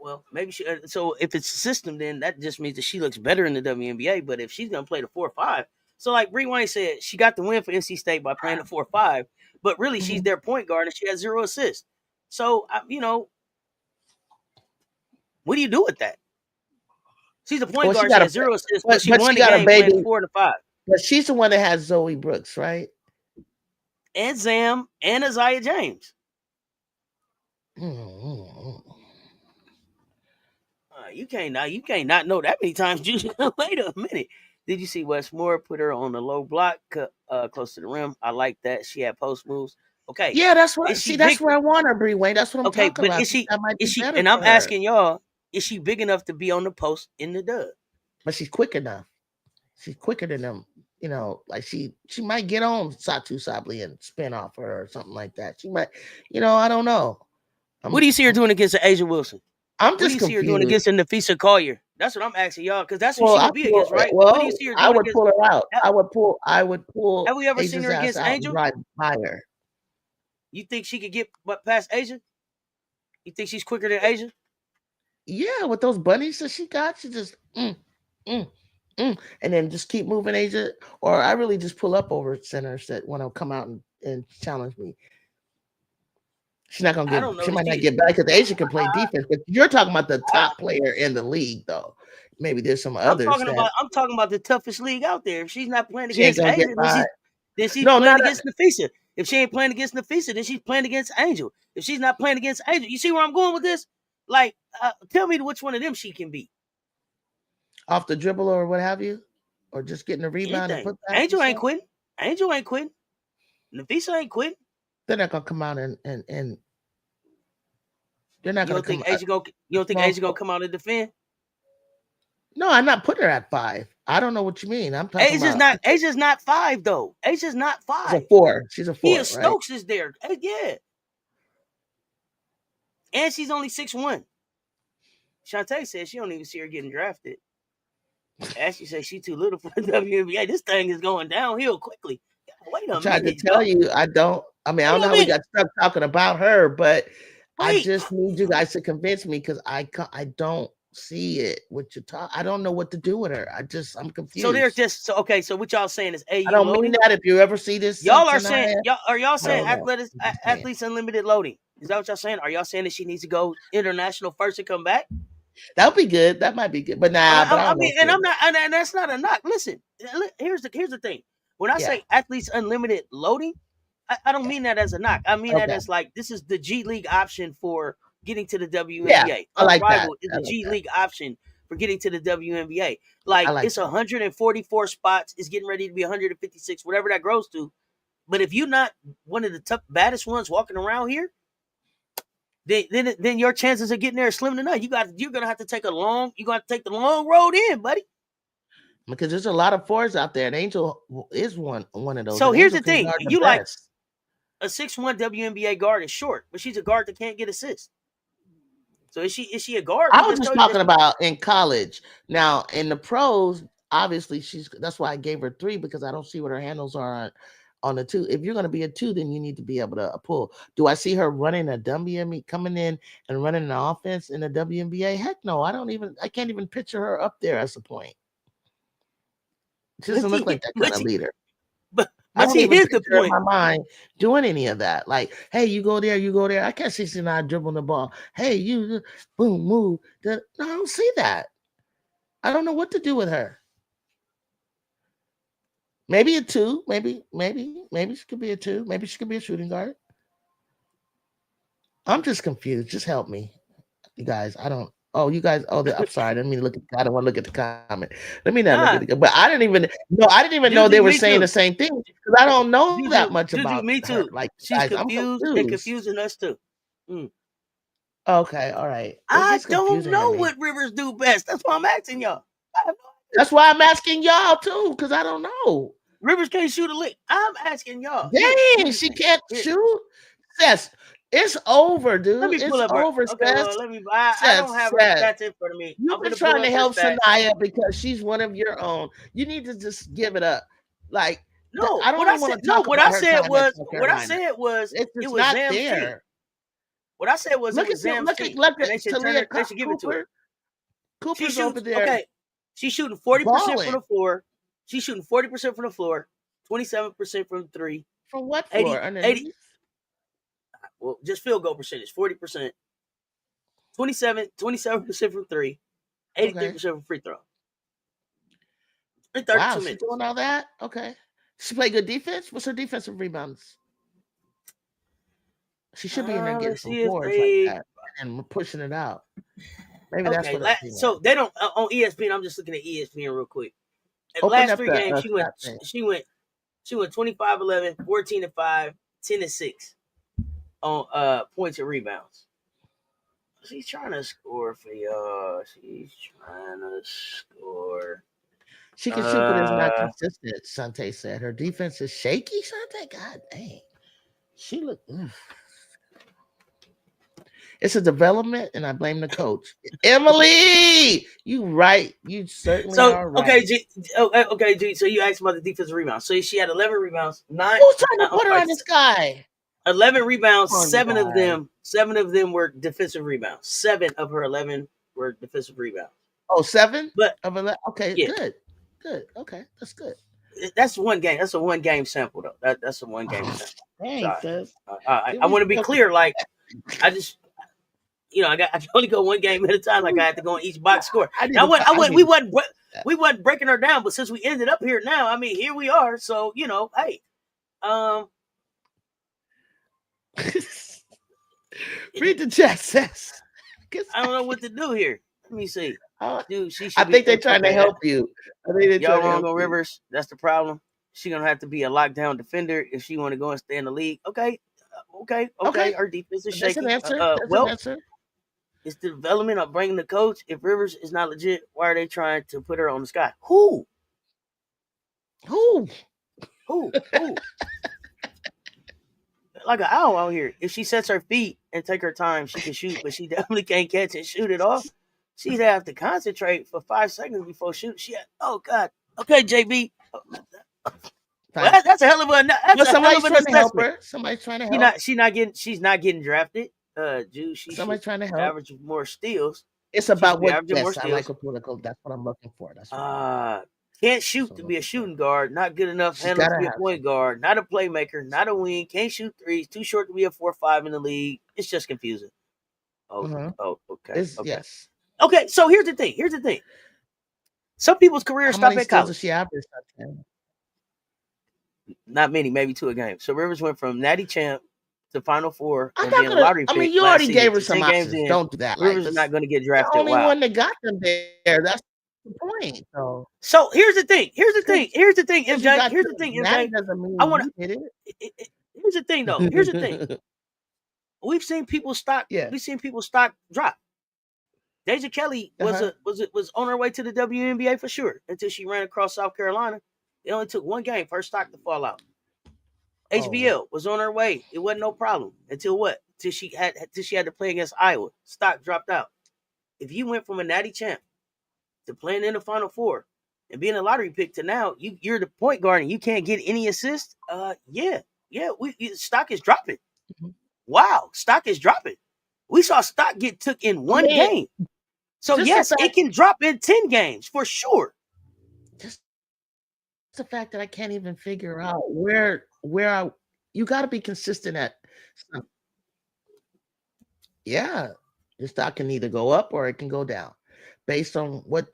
Well, maybe she. So if it's the system, then that just means that she looks better in the WNBA. But if she's gonna play the 4-5, so like Bree Wayne said, she got the win for NC State by playing the 4-5. But really, she's their point guard and she has 0 assists. So what do you do with that? She's a point guard. She has 0 assists, but she won the game playing 4-5. But she's the one that has Zoe Brooks, right? And Zam and Isaiah James. You can't not know that many times. Wait a minute. Did you see Westmore put her on the low block close to the rim? I like that. She had post moves. Okay. Yeah, that's what. That's where I want her, Bree Wayne. That's what I'm talking about. Is she? And I'm asking y'all, is she big enough to be on the post in the dub? But she's quick enough. She's quicker than them. Like she might get on Satu Sabli and spin off her or something like that. She might, I don't know. What do you see her doing against Asia Wilson? I'm just confused. What do you see her doing against Nafisa Collier? That's what I'm asking y'all, because that's who she'll be against, right? Well, what do you see her doing? I would pull her out. I would pull. Have we ever seen her against Angel? Right by her. You think she could get past Asia? You think she's quicker than Asia? Yeah, with those bunnies that she got, she just and then just keep moving Asia, or I really just pull up over centers that want to come out and challenge me. She's not gonna get. She might not get back because Asia can play defense. But you're talking about the top player in the league, though. Maybe there's some others. I'm talking about the toughest league out there. If she's not playing against Asia, then she's playing against Nafisa. If she ain't playing against Nafisa, then she's playing against Angel. If she's not playing against Angel, you see where I'm going with this? Like, tell me which one of them she can beat. Off the dribble or what have you, or just getting a rebound and put that. Angel ain't quitting. Nafisa ain't quitting. They're not gonna come out and they're not gonna come out. You don't think Asia gonna come out and defend? No, I'm not putting her at 5. I don't know what you mean. I'm talking about Asia's not 5 though. Asia's not 5. She's a 4. She's a 4. Yeah, Stokes is there. Yeah. And she's only 6'1". Shantae says she don't even see her getting drafted. Ashley says she's too little for the WNBA. This thing is going downhill quickly. Wait a minute. I tried to tell you, I don't know how we got stuck talking about her, but I just need you guys to convince me because I don't see it. What you talk? I don't know what to do with her. I'm confused. So they're just okay. So what y'all saying is AU? I don't mean that. If you ever see this, y'all are saying y'all saying Athletes Unlimited loading. Is that what y'all saying? Are y'all saying that she needs to go international first and come back? That would be good. That might be good. But nah, but I don't know. And I'm not, and that's not a knock. Listen, here's the thing. When I say Athletes Unlimited loading, I don't mean that as a knock. I mean that as like, this is the G League option for getting to the WNBA. Yeah, I like that. Unrivaled is the G League option for getting to the WNBA. Like it's 144 spots. It's getting ready to be 156, whatever that grows to. But if you're not one of the baddest ones walking around here, then your chances of getting there are slim to none. You're gonna have to take the long road in, buddy. Because there's a lot of fours out there, and Angel is one of those. So and here's Angel the thing: you best. like a 6'1" WNBA guard is short, but she's a guard that can't get assists. So is she a guard? I was just talking about in college. Now in the pros, obviously that's why I gave her 3, because I don't see what her handles are on the 2. If you're going to be a 2, then you need to be able to pull. Do I see her running a WNBA, coming in and running an offense in the WNBA? Heck no. I can't even picture her up there as a point. She doesn't look like that kind of leader. But see, here's the point. In my mind doing any of that. Like, hey, you go there. I can't see she's not dribbling the ball. Hey, you boom, move. No, I don't see that. I don't know what to do with her. Maybe a 2. Maybe she could be a 2. Maybe she could be a shooting guard. I'm just confused. Just help me, you guys. I don't. Oh, you guys. Oh, I'm sorry. I didn't mean to look. I don't want to look at the comment. Let me not look at it. But I didn't even know they were saying the same thing, because I don't know that much about. Me too. Her. Like, she's guys, confused and confusing us too. Okay, all right. I don't know what Rivers do best. That's why I'm asking y'all. That's why I'm asking y'all too, because I don't know. Rivers can't shoot a lick. I'm asking y'all. Dang, she can't shoot. Yes. It's over, dude. Let me pull it's up over, okay, well, I don't have her stats in front of me. You've been trying to help Sanaya because she's one of your own. You need to just give it up. Like, no, I don't want to talk what I said was it was not Zam there. What I said was look it was at Zam Look at they should give it to her. Cooper's over there. Okay, she's shooting 40% from the floor. She's shooting 40% from the floor, 27% from 3. From what floor? 80. Well, just field goal percentage, 40%. 27% from 3, 83% from free throw. 32 wow, minutes. She's doing all that? Okay. She play good defense? What's her defensive rebounds? She should be in there getting some boards like that and pushing it out. Maybe that's what so they don't on ESPN. I'm just looking at ESPN real quick. In the last 3 games, she went 25-11, 14-5, 10-6 on points and rebounds. She's trying to score for y'all. She's trying to score. She can shoot, but it's not consistent, Sante said. Her defense is shaky, Sante? God dang. She looked... It's a development, and I blame the coach. Emily! You right. You certainly are right. Okay, G. So you asked about the defensive rebounds. So she had 11 rebounds. 9. Who's trying to put her on this guy? 11 rebounds. 7 of them were defensive rebounds. 7 of her 11 were defensive rebounds. Oh, 7? But of 11? Okay, yeah. Good. Okay, that's good. That's one game. That's a 1 game sample, though. That's a 1 game sample. Dang, I want to be clear. Like, I just, I can only go 1 game at a time. Like, I had to go on each box score. We wasn't breaking her down, but since we ended up here now, I mean, here we are. So, hey, read the chat, says. I don't know what to do here. Let me see. Dude, I think they're trying to help you. I think they're y'all wrong on Rivers. That's the problem. She's gonna have to be a lockdown defender if she want to go and stay in the league. Okay. Her defense is shaky. That's an answer. It's the development of bringing the coach. If Rivers is not legit, why are they trying to put her on the sky? Who? Like an owl out here. If she sets her feet and take her time, she can shoot, but she definitely can't catch and shoot it off. She'd have to concentrate for 5 seconds before shoot. Oh God. Okay, JB. Well, that's a hell of a. Somebody's trying to help her. Somebody's trying to help. She's not getting drafted. Somebody's trying to help. Average more steals. It's about what. Yes, I like a political. That's what I'm looking for. That's Can't shoot to be a shooting guard. Not good enough handler to be a point guard. Not a playmaker. Not a wing. Can't shoot threes. Too short to be a 4-5 in the league. It's just confusing. Oh, okay. Yes. Okay, so here's the thing. Some people's careers stop at college. Does she average? Not many, maybe 2 a game. So Rivers went from Natty champ to Final Four and being a lottery pick. You already gave her some options. Don't do that. Rivers is not going to get drafted. The only one that got them there. That's the point. So here's the thing, MJ. Here's the thing, MJ. I want to. Here's the thing, though. Here's the thing. We've seen people stock. Yeah. We've seen people stock drop. Deja Kelly was on her way to the WNBA for sure until she ran across South Carolina. It only took 1 game for her stock to fall out. HBL was on her way. It wasn't no problem until what? Till she had to play against Iowa. Stock dropped out. If you went from a Natty champ to playing in the Final Four and being a lottery pick to now you're the point guard and you can't get any assists, stock is dropping. Mm-hmm. Wow, stock is dropping. We saw stock get took in 1 game. So yes, it can drop in 10 games for sure. Just the fact that I can't even figure out where you got to be consistent at. Yeah, the stock can either go up or it can go down based on what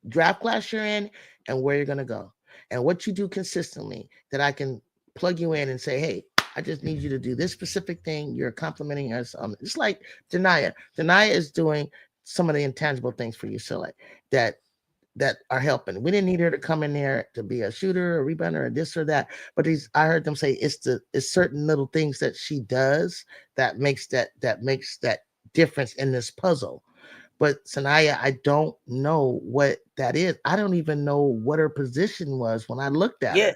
draft class you're in and where you're going to go and what you do consistently, that I can plug you in and say, hey, I just need you to do this specific thing. You're complimenting us. It's like Denia. Denia is doing some of the intangible things for UCLA that are helping. We didn't need her to come in there to be a shooter, a rebounder, or this or that. But I heard them say it's certain little things that she does that makes that difference in this puzzle. But Sanaya, I don't know what that is. I don't even know what her position was when I looked at her.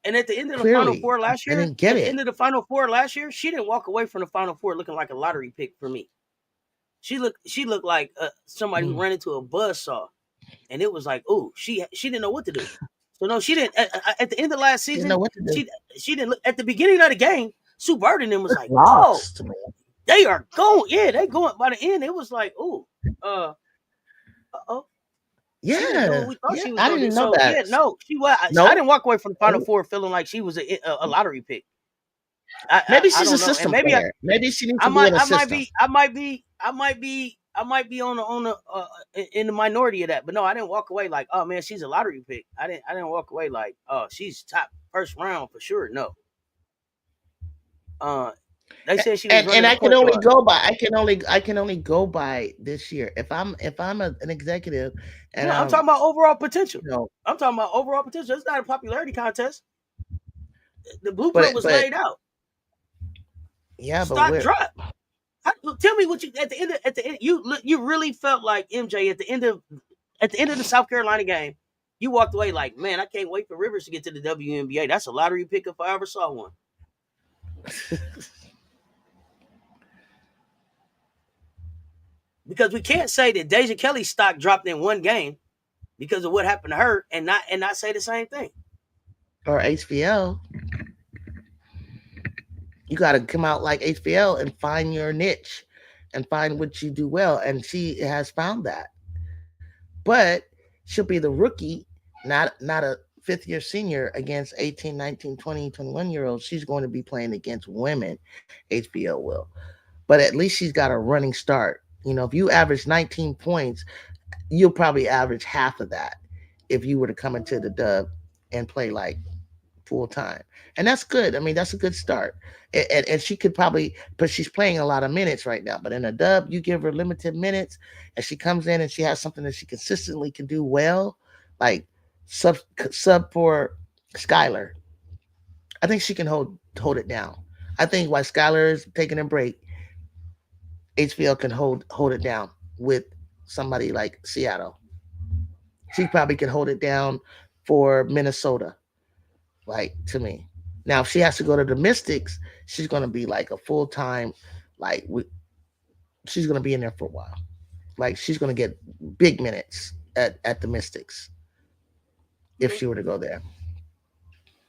And at the end of the Final Four last year, end of the Final Four last year, she didn't walk away from the Final Four looking like a lottery pick for me. She looked like somebody who ran into a buzzsaw, and it was like, oh, she didn't know what to do. So no, she didn't. At the end of last season, she didn't look. At the beginning of the game, Sue Bird and them was like, oh, they are going. Yeah, they going. By the end, it was like, oh, yeah, I didn't know that. Yeah, no, she was. No. I didn't walk away from the Final Four feeling like she was a lottery pick. Maybe she's a system player. Maybe she needs to be in a system. I might be on the in the minority of that, but no, I didn't walk away like, oh man, she's a lottery pick. I didn't walk away like, oh, she's top first round for sure. No. They said she was and I can only go by. I can only go by this year. If I'm an executive, and I'm talking about overall potential. No, I'm talking about overall potential. It's not a popularity contest. The blueprint was laid out. Yeah, stock drop. Tell me what you at the end. You really felt like MJ at the end of the South Carolina game. You walked away like, man, I can't wait for Rivers to get to the WNBA. That's a lottery pick if I ever saw one. Because we can't say that Deja Kelly's stock dropped in 1 game because of what happened to her, and not say the same thing. Or HBL. You got to come out like HBL and find your niche and find what you do well. And she has found that. But she'll be the rookie, not a 5th-year senior against 18, 19, 20, 21-year-olds. She's going to be playing against women, HBL will. But at least she's got a running start. You know, if you average 19 points, you'll probably average half of that if you were to come into the dub and play like full time. And that's good. I mean, that's a good start. And she could probably, but she's playing a lot of minutes right now. But in a dub, you give her limited minutes and she comes in and she has something that she consistently can do well, like sub for Skylar. I think she can hold it down. I think while Skylar is taking a break, HBL can hold it down with somebody like Seattle. She probably can hold it down for Minnesota, like, to me. Now, if she has to go to the Mystics, she's going to be like a full-time, like, she's going to be in there for a while. Like, she's going to get big minutes at the Mystics if she were to go there.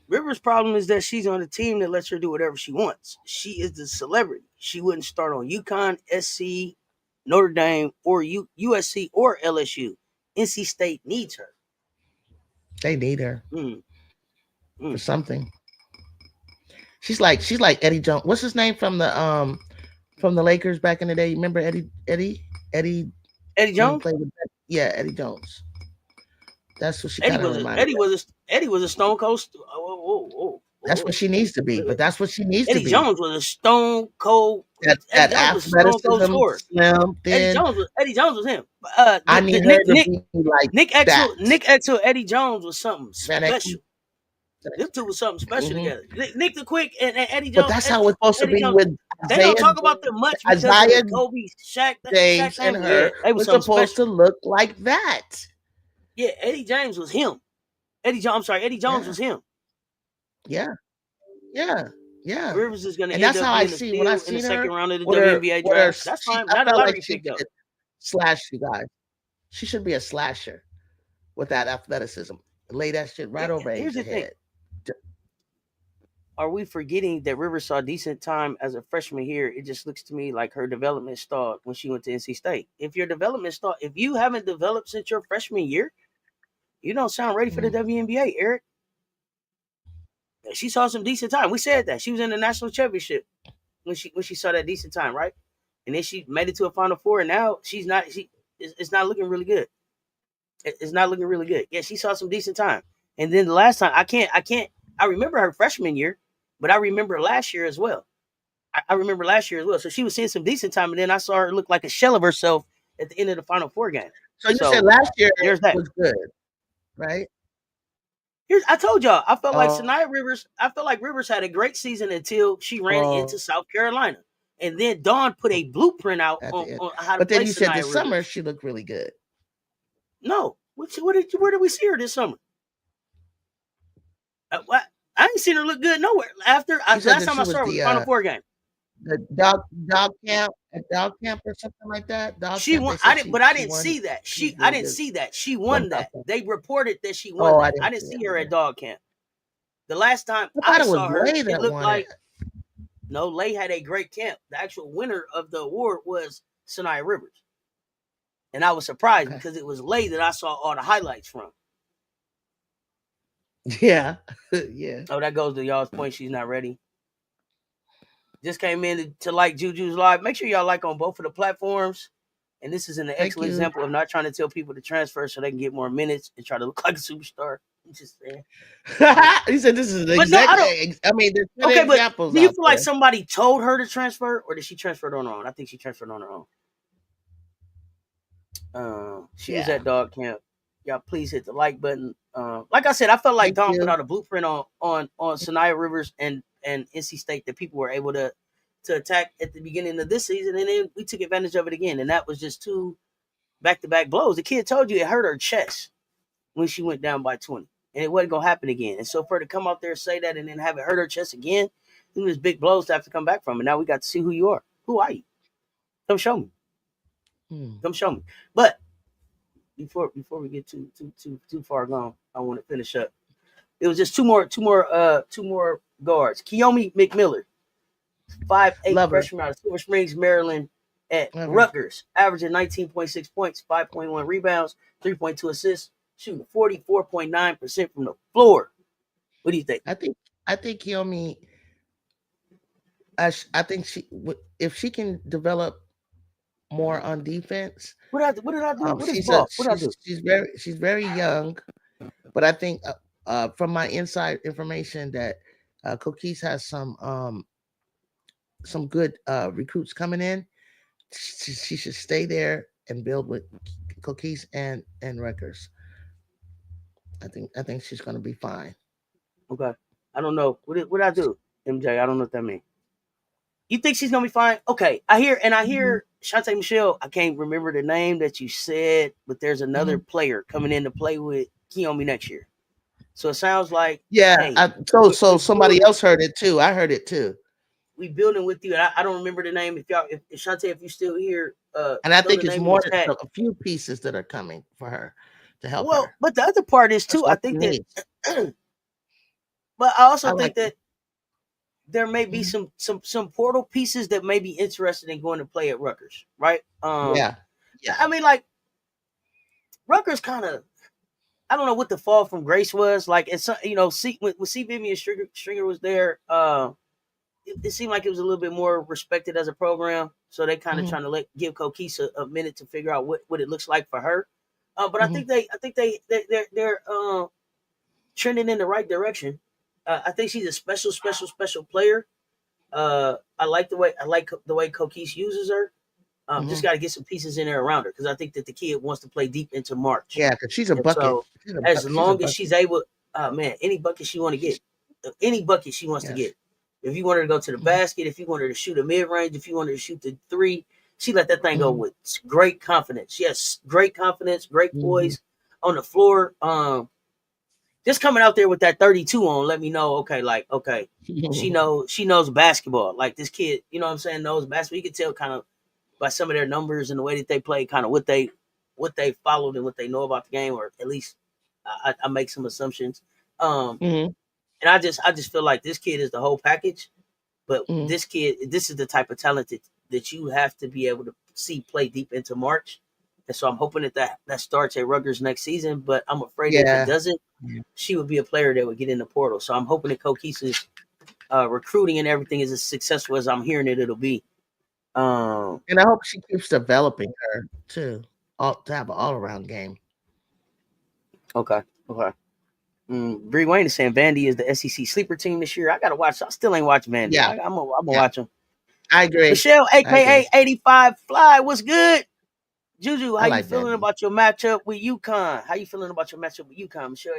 Rivers' problem is that she's on a team that lets her do whatever she wants. She is the celebrity. She wouldn't start on UConn, SC, Notre Dame, or USC or LSU. NC State needs her. They need her Mm, for mm. something. She's like Eddie Jones. What's his name from the Lakers back in the day? Remember Eddie Eddie when he Jones. played with yeah, Eddie Jones. That's what she Eddie kind of was a reminded Eddie me of. was a Eddie was a stone cold. That's what Whoa. she needs to be, Wait, but wait. that's what she needs to Eddie be. Jones was a stone cold. Eddie That Jones was a stone cold athleticism, scorer. slim, thin. Eddie Jones was him. I The need her to be like that. Nick Exel, Eddie Jones was something Van Exel. special. Them two was something special Hmm. together. Nick the Quick and Eddie But Jones. that's how it's supposed to Eddie be Jones. with They don't Isaiah, talk about them much because of Isaiah the Kobe Shaq James thing. and But yeah, her they was was something supposed special. to look like that. Yeah, Eddie James was him. Eddie Jones Yeah, was him. yeah, yeah, yeah. Rivers is going to And end that's up how I being a see when I steal in the seen second her round of the with her WNBA with her. draft. That's She, fine. I Not a felt like lottery she pick though. could slash you guys. She should be a slasher with that athleticism. Lay that shit right over Here's the Asia's thing. head. Are we forgetting that Rivers saw decent time as a freshman here? It just looks to me like her development stalled when she went to NC State. If your development stalled, if you haven't developed since your freshman year, you don't sound ready for the WNBA, Eric. She saw some decent time. We said that she was in the national championship when she saw that decent time, right? And then she made it to a Final Four, and now she's not. It's not looking really good. It's not looking really good. Yeah, she saw some decent time, and then the last time I can't. I remember her freshman year, but I remember last year as well. I remember last year as well. So she was seeing some decent time, and then I saw her look like a shell of herself at the end of the Final Four game. So you said So last year there's that. was good, right? I told y'all, I felt like Oh, Sanaya Rivers. I felt like Rivers had a great season until she ran into South Carolina, and then Dawn put a blueprint out at the end. on how to But then play you said Sanaya this summer Rivers. she looked really good. No, where did we see her this summer? I ain't seen her look good nowhere. After You said last that time she I was saw her was Final Four game. the dog camp or something like that. Dog She camp. won. They said I she didn't won. see that. She was I really didn't good. see that. She From won dog that. camp. They reported that she won Oh, that. I I didn't didn't see see it her at either. dog camp. The last time I I thought it was saw her, Lay it that looked won like it. no, Lay had a great camp. The actual winner of the award was Sanaya Rivers. And I was surprised Okay. because it was Lay that I saw all the highlights from. Yeah, yeah. Oh, that goes to y'all's point. She's not ready. Just came in to like Juju's live. Make sure y'all like on both of the platforms. And this is an Thank excellent you. example of not trying to tell people to transfer so they can get more minutes and try to look like a superstar. I'm just saying. He said this is an But no, I exact. don't. I mean, there's Okay, but examples do you out feel like there. somebody told her to transfer, or did she transfer on her own? I think she transferred on her own. She was Yeah. at dog camp. Y'all, please hit the like button. Like I said, I felt like Thank Dawn put you. out a blueprint on Sanaya Rivers and NC State that people were able to attack at the beginning of this season, and then we took advantage of it again. And that was just two back-to-back blows. The kid told you it hurt her chest when she went down by 20, and it wasn't gonna happen again. And so for her to come out there and say that and then have it hurt her chest again, it was big blows to have to come back from. And now we got to see who you are. Who are you? Come show me. Come show me. But before we get too far gone, I want to finish up. It was just two more guards. Kiyomi McMillan, 5'8" Love her. freshman out of Silver Springs, Maryland, at Love her. Rutgers, averaging 19.6 points, 5.1 rebounds, 3.2 assists, shooting 44.9% from the floor. What do you think? I think Kiyomi. I think if she can develop more on defense. What did I do? What is She's ball? What did I do? she's very young, but I think from my inside information that Cookies has some good recruits coming in. She should stay there and build with Cookies and Rutgers. I think she's gonna be fine. Okay. I don't know. What did I do? MJ, I don't know what that means. You think she's gonna be fine? Okay. I hear Shantae Michelle. I can't remember the name that you said, but there's another player coming in to play with Kiyomi next year. So it sounds like Yeah. hey, So somebody else heard it too. I heard it too. We building with you. And I don't remember the name. If Shantae, if you still here, and I think it's more than a few pieces that are coming for her to help her. But the other part is too. I think that. But I also think that there may be some portal pieces that may be interested in going to play at Rutgers, right? Yeah. I mean, like Rutgers kind of I don't know what the fall from grace was. Like it's when C. Vivian Stringer was there, it seemed like it was a little bit more respected as a program. So they kind of trying to give Coquise a minute to figure out what it looks like for her. But I think they're trending in the right direction. I think she's a special player. I like the way Coquise uses her. Just got to get some pieces in there around her because I think that the kid wants to play deep into March. Yeah, because she's a bucket. So as long as she's able, man, any bucket she want to get, any bucket she wants to get. If you want her to go to the basket, if you want her to shoot a mid range, if you want her to shoot the three, she let that thing go with great confidence. She has great confidence, great poise on the floor. Just coming out there with that 32 on, let me know. Okay, she knows basketball. Like this kid, you know what I'm saying, knows basketball. You can tell kind of by some of their numbers and the way that they play, kind of what they followed and what they know about the game, or at least I make some assumptions. And I just feel like this kid is the whole package. But this is the type of talent that you have to be able to see play deep into March. And so I'm hoping that starts at Rutgers next season. But I'm afraid if it doesn't, she would be a player that would get in the portal. So I'm hoping that Coquise's recruiting and everything is as successful as I'm hearing it'll be. And I hope she keeps developing her too, to have an all-around game. Okay. Bree Wayne is saying Vandy is the SEC sleeper team this year. I gotta watch. I still ain't watching Vandy. Yeah, I'm gonna watch them. I agree. Michelle, aka 85 Fly, what's good? Juju, how you feeling about your matchup with UConn? How you feeling about your matchup with UConn, Michelle?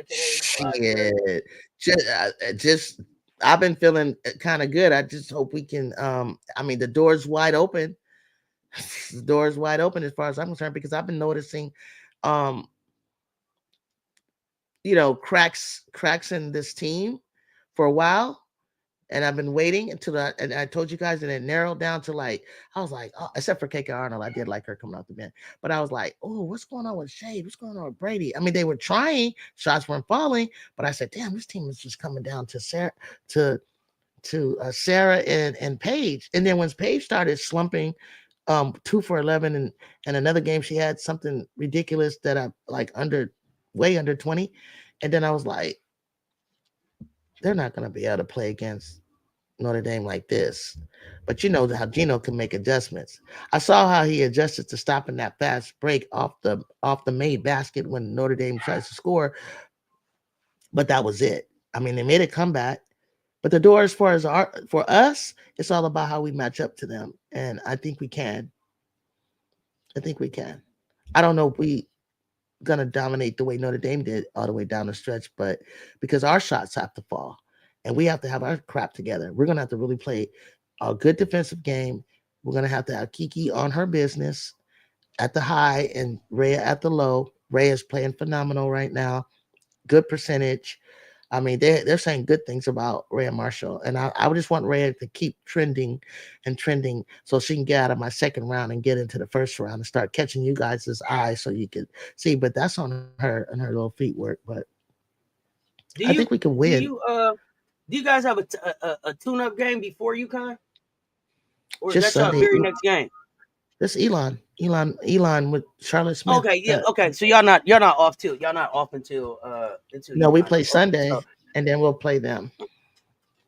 Just I've been feeling kind of good. I just hope we can. I mean, the door's wide open. The door's wide open as far as I'm concerned because I've been noticing, cracks in this team for a while, and I've been waiting until and I told you guys that it narrowed down to I was like, oh, except for KK Arnold, I did like her coming out the bench, but I was like, oh, what's going on with Shade? What's going on with Brady? I mean, they were trying, shots weren't falling, but I said, damn, this team is just coming down to Sarah and Paige, and then when Paige started slumping, 2 for 11, and another game she had something ridiculous that I like way under 20. And then I was like, they're not going to be able to play against Notre Dame like this. But you know how Gino can make adjustments. I saw how he adjusted to stopping that fast break off the made basket when Notre Dame tries to score. But that was it. I mean, they made a comeback. But the door, as far as for us, it's all about how we match up to them. And I think we can. I don't know if we gonna dominate the way Notre Dame did all the way down the stretch, but because our shots have to fall and we have to have our crap together, we're gonna have to really play a good defensive game. We're gonna have to have Kiki on her business at the high and Rhea at the low. Rhea's playing phenomenal right now, good percentage. I mean, they're saying good things about Rhea Marshall, and I would just want Rhea to keep trending so she can get out of my second round and get into the first round and start catching you guys' eyes so you can see. But that's on her and her little feet work. But I think we can win. Do you guys have a tune-up game before UConn, or just is that your very next game? This Elon with Charlotte Smith. Okay, yeah, okay. So y'all not off till until no, we play Sunday and then we'll play them.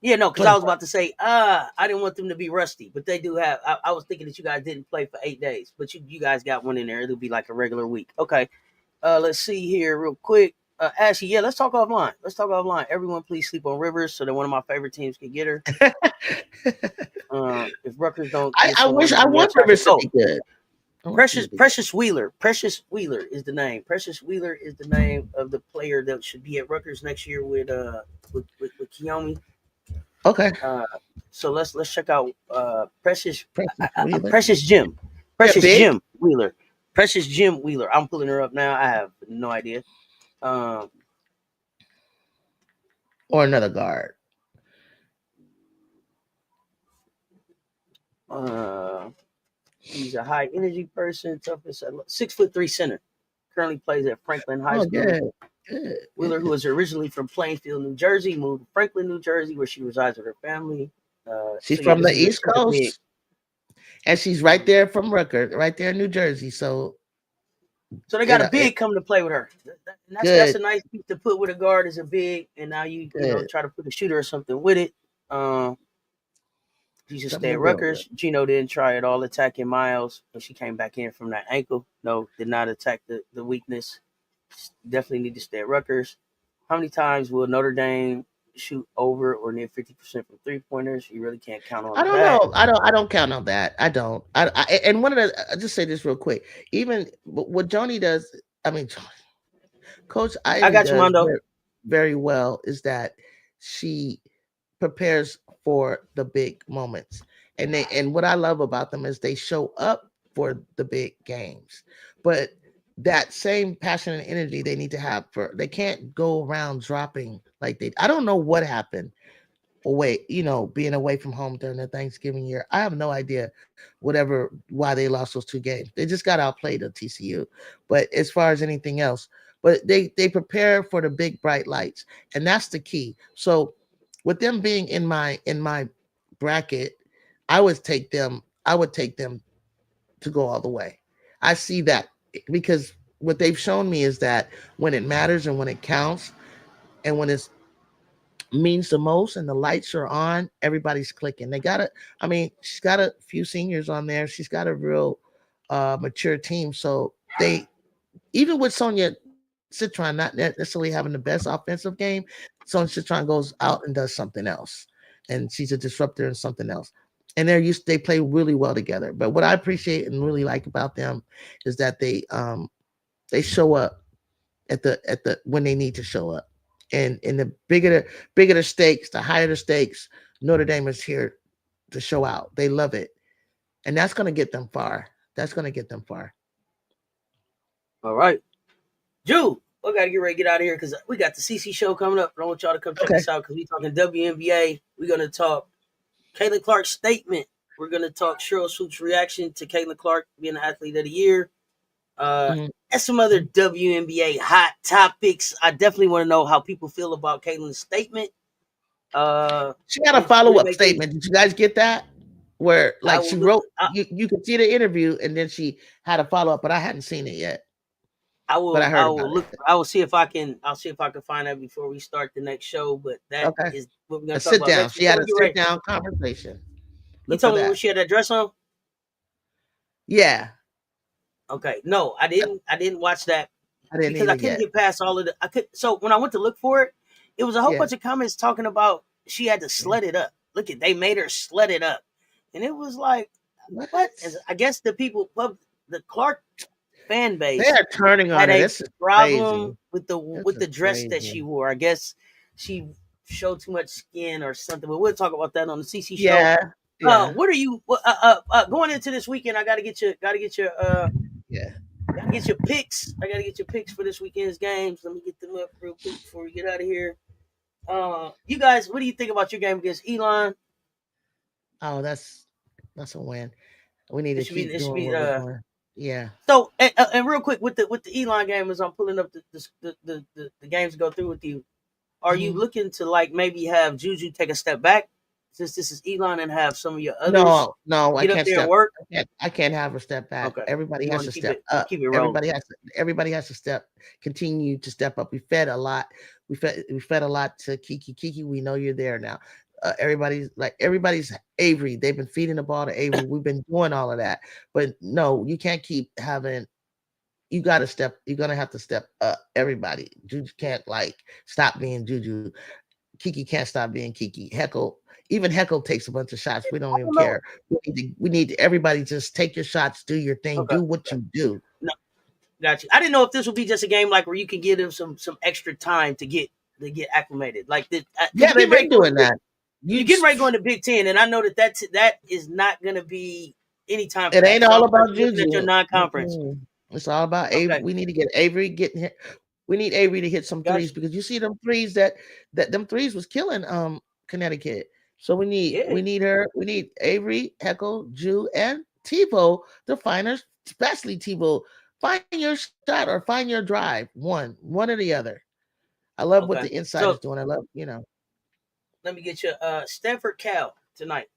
Yeah, no, because I was about to say I didn't want them to be rusty, but they do have. I was thinking that you guys didn't play for 8 days, but you guys got one in there. It'll be like a regular week. Okay, let's see here real quick. Ashley, yeah, let's talk offline. Everyone, please sleep on Rivers so that one of my favorite teams can get her. If Rutgers don't, I want Rivers to be good. Precious Wheeler. Precious Wheeler is the name. Precious Wheeler is the name of the player that should be at Rutgers next year with Kiyomi. Okay. So let's check out Precious Jim Wheeler. Precious Jim Wheeler. I'm pulling her up now. I have no idea. Or another guard. He's a high energy person, toughness, 6'3" center. Currently plays at Franklin High School. Good. Wheeler, who is originally from Plainfield, New Jersey, moved to Franklin, New Jersey, where she resides with her family. She's from the East Coast, and she's right there from Rutgers, right there in New Jersey. So So they got a big coming to play with her. And that's a nice piece to put with a guard as a big, and now you try to put a shooter or something with it. She should stay at Rutgers. Gino didn't try at all attacking Miles when she came back in from that ankle. No, did not attack the weakness. Definitely need to stay at Rutgers. How many times will Notre Dame shoot over or near 50% from 3-pointers? You really can't count on that. I don't know. I don't count on that. I don't. And one of the, I just say this real quick. Even what Joni does, I mean, Coach Ivey got you, does Mondo. very well is that she prepares for the big moments. And what I love about them is they show up for the big games. But that same passion and energy they need to have they can't go around dropping like I don't know what happened away, being away from home during the Thanksgiving year. I have no idea why they lost those 2 games. They just got outplayed at TCU. But as far as anything else, but they prepare for the big bright lights, and that's the key. So with them being in my bracket, I would take them to go all the way. I see that because what they've shown me is that when it matters and when it counts and when it's means the most and the lights are on, everybody's clicking. She's got a few seniors on there. She's got a real mature team. So they, even with Sonia Citron not necessarily having the best offensive game, Sonia Citron goes out and does something else. And she's a disruptor in something else. And they play really well together. But what I appreciate and really like about them is that they show up at the when they need to show up. And the bigger the stakes, the higher the stakes, Notre Dame is here to show out. They love it. And that's going to get them far. All right. Jude, we got to get ready to get out of here because we got the CC show coming up. I want y'all to come check us out because we're talking WNBA. We're going to talk Caitlin Clark's statement. We're going to talk Sheryl Swoop's reaction to Caitlin Clark being the Athlete of the Year. And some other WNBA hot topics. I definitely want to know how people feel about Caitlin's statement. She got a follow-up statement. Did you guys get that? Where she wrote, you could see the interview and then she had a follow-up, but I hadn't seen it yet. I will see if I can. I'll see if I can find that before we start the next show. But that is what we're gonna talk about. Down. She had a sit-down conversation. You told me when she had that dress on. Yeah. Okay. No, I didn't watch that because I couldn't get past all of the. So when I went to look for it, it was a whole bunch of comments talking about she had to sled it up. Look at they made her sled it up, and it was like what? I guess the people, the Clark fan base, they are turning on had it. a problem with the dress that she wore. I guess she showed too much skin or something. But we'll talk about that on the CC show. Yeah. What are you going into this weekend? I gotta get your gotta get your picks. I gotta get your picks for this weekend's games. Let me get them up real quick before we get out of here. You guys, what do you think about your game against Elon? Oh, that's a win. We need to keep doing more. Yeah. So and real quick with the Elon game, as I'm pulling up the games to go through with you, are you looking to maybe have Juju take a step back since this is Elon and have some of your others? No, I can't step. Work. I can't have her step back. Okay. Everybody has to step up. Keep it rolling. Everybody has to continue to step up. We fed a lot. We fed a lot to Kiki. Kiki, we know you're there now. Everybody's Avery. They've been feeding the ball to Avery. We've been doing all of that. But no, you can't keep having. You're gonna have to step up. Everybody. Juju can't stop being Juju. Kiki can't stop being Kiki. Even Heckle takes a bunch of shots. We don't even care. We need everybody just take your shots, do your thing, do what you do. No, got you. I didn't know if this would be just a game where you can give them some extra time to get acclimated. They've been doing that. You're getting ready going to Big Ten, and I know that is not going to be any time. It ain't all about Juju. Your non-conference. It's all about Avery. We need to get Avery getting hit. We need Avery to hit some threes because you see them threes that them threes was killing Connecticut. So we need her. We need Avery, Heckle, Ju, and TiVo to find her, especially TiVo. Find your shot or find your drive. One or the other. I love what the inside is doing. I love, Let me get you Stanford Cal tonight.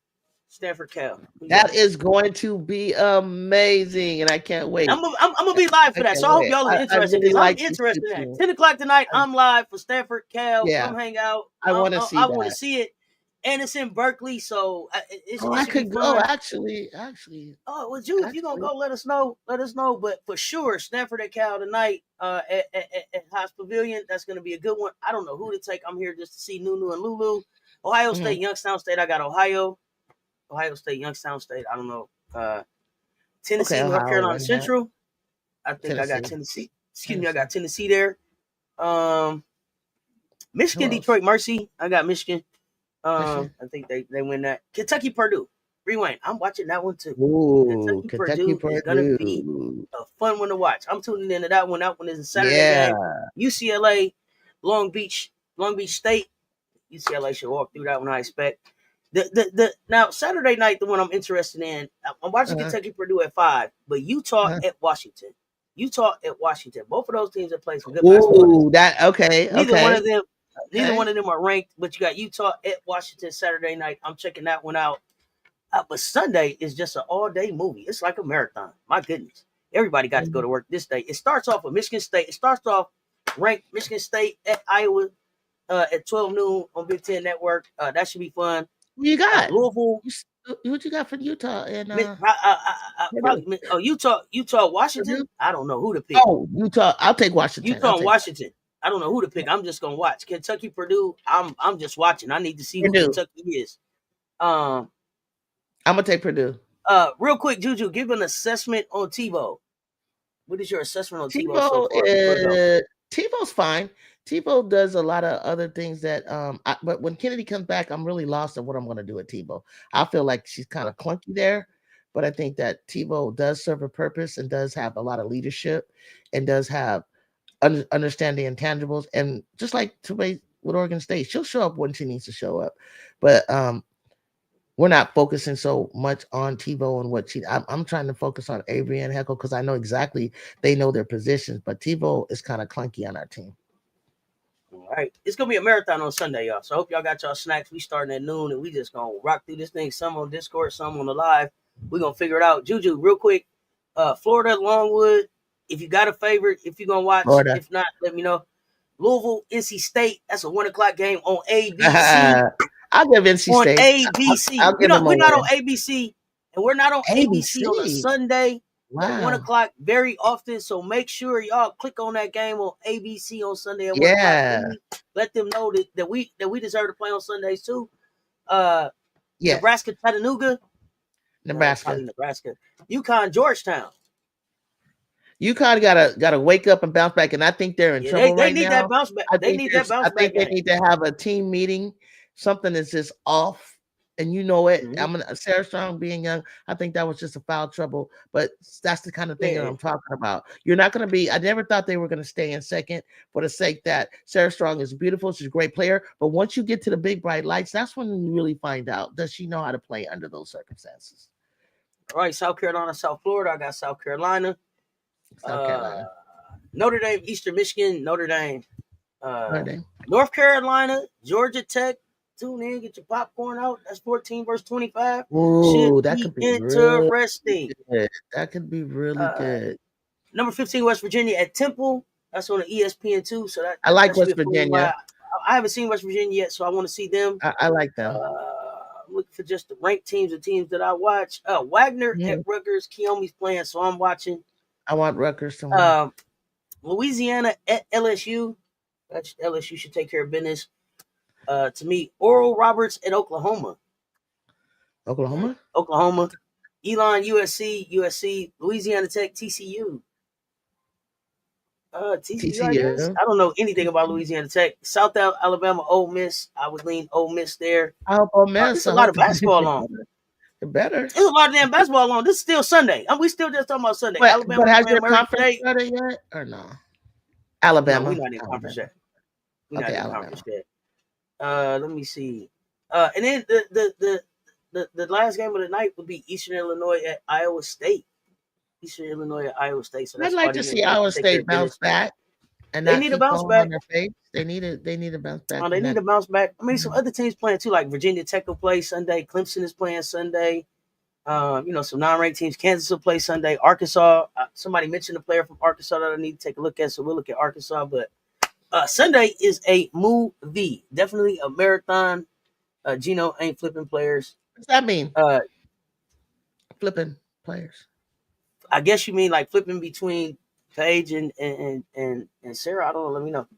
Stanford Cal. That is going to be amazing, and I can't wait. I'm gonna be live for that, so I hope y'all are interested really because I'm like interested in that. 10 o'clock tonight, I'm live for Stanford Cal. Yeah. Come hang out. I want to see I that. want to see it, and it's in Berkeley, so I could go. Actually. Oh, well, Jude, if you're gonna go, let us know. Let us know. But for sure, Stanford at Cal tonight at Haas Pavilion. That's gonna be a good one. I don't know who to take. I'm here just to see Nunu and Lulu. Ohio State, Youngstown State. I got Ohio State, Youngstown State. I don't know. Tennessee, North Carolina Central. I think I got Tennessee. Excuse me, I got Tennessee there. Michigan, Detroit Mercy. I got Michigan. I think they win that. Kentucky, Purdue. Rewind. I'm watching that one too. Ooh, Kentucky Purdue is gonna be a fun one to watch. I'm tuning into that one. That one is a Saturday game. UCLA, Long Beach State. UCLA should walk through that one, I expect. Now Saturday night, the one I'm interested in, I'm watching Kentucky Purdue at 5, but Utah at Washington. Both of those teams are playing some good basketball. Neither one of them are ranked, but you got Utah at Washington Saturday night. I'm checking that one out. But Sunday is just an all-day movie. It's like a marathon. My goodness. Everybody got to go to work this day. It starts off with Michigan State. It starts off ranked Michigan State at Iowa at 12 noon on Big Ten Network. That should be fun. What you got? Louisville. What you got for Utah? And Utah, Washington. Purdue? I don't know who to pick. Oh, Utah. I'll take Washington. Utah and Washington. I don't know who to pick. I'm just gonna watch Kentucky, Purdue. I'm just watching. I need to see who Kentucky is. I'm gonna take Purdue. Real quick, Juju, give an assessment on Tebow. What is your assessment on Tebow so far? Tebow's fine. Tebow does a lot of other things that but when Kennedy comes back, I'm really lost on what I'm going to do with Tebow. I feel like she's kind of clunky there, but I think that Tebow does serve a purpose and does have a lot of leadership and does have understanding intangibles. And just like with Oregon State, she'll show up when she needs to show up. But we're not focusing so much on Tebow and what I'm trying to focus on Avery and Heckle because I know exactly they know their positions, but Tebow is kind of clunky on our team. All right. It's going to be a marathon on Sunday, y'all. So I hope y'all got y'all snacks. We starting at noon, and we just going to rock through this thing. Some on Discord, some on the live. We're going to figure it out. Juju, real quick, Florida, Longwood, if you got a favorite, if you're going to watch. Florida. If not, let me know. Louisville, NC State, that's a 1 o'clock game on ABC. I'll give NC State. On ABC. We're not on ABC, and we're not on ABC on a Sunday. At 1 o'clock very often, so make sure y'all click on that game on ABC on Sunday at 1 o'clock. Let them know that we deserve to play on Sundays too. Nebraska, Chattanooga, Nebraska, UConn, Georgetown. UConn gotta wake up and bounce back, and I think they're in trouble right now. They need that bounce back. I think they need to have a team meeting. Something is just off. And you know it. Sarah Strong being young, I think that was just a foul trouble. But that's the kind of thing that I'm talking about. You're not going to be. I never thought they were going to stay in second for the sake that Sarah Strong is beautiful. She's a great player. But once you get to the big bright lights, that's when you really find out, does she know how to play under those circumstances? All right, South Carolina, South Florida. I got South Carolina. Notre Dame, Eastern Michigan, Notre Dame. North Carolina, Georgia Tech. Tune in, get your popcorn out. That's 14 versus 25. Ooh, that could be interesting. Really that could be really good. Number 15, West Virginia at Temple. That's on the ESPN too. So I like West Virginia. I haven't seen West Virginia yet, so I want to see them. I like them. I'm looking for just the ranked teams, the teams that I watch. Wagner at Rutgers. Keomi's playing, so I'm watching. I want Rutgers to win. Louisiana at LSU. LSU should take care of business. To me, Oral Roberts at Oklahoma. Elon, USC, Louisiana Tech, TCU. TCU. I don't know anything about Louisiana Tech. South Alabama, Ole Miss. I would lean Ole Miss there. I hope Ole Miss. There's a lot of basketball on. Better. There's a lot of damn basketball on. This is still Sunday. We still just talking about Sunday. Alabama, but has your conference started yet or no? Alabama. No, we're not in conference yet. We're not in conference yet. Let me see. And then the last game of the night would be Eastern Illinois at Iowa State. So I'd like to see Iowa State bounce back. And they need to bounce back. They need a bounce back. They need to bounce back. I mean, some other teams playing too, like Virginia Tech will play Sunday. Clemson is playing Sunday. Some non-ranked teams. Kansas will play Sunday. Arkansas. Somebody mentioned a player from Arkansas that I need to take a look at, so we'll look at Arkansas. But Sunday is a movie. Definitely a marathon. Gino ain't flipping players. What's that mean? Flipping players. I guess you mean like flipping between Paige and Sarah. I don't know. Let me know.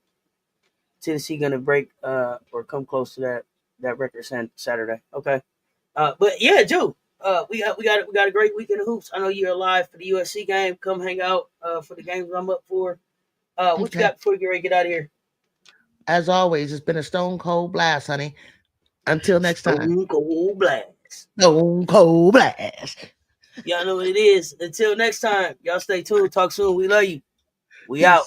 Tennessee gonna break or come close to that record Saturday. Okay. But yeah, Joe. We got a great weekend of hoops. I know you're alive for the USC game. Come hang out for the games I'm up for. What you got before we get ready to get out of here? As always, it's been a stone cold blast, honey. Until next time. Stone cold blast. Stone cold blast. Y'all know what it is. Until next time, y'all stay tuned. Talk soon. We love you. We out.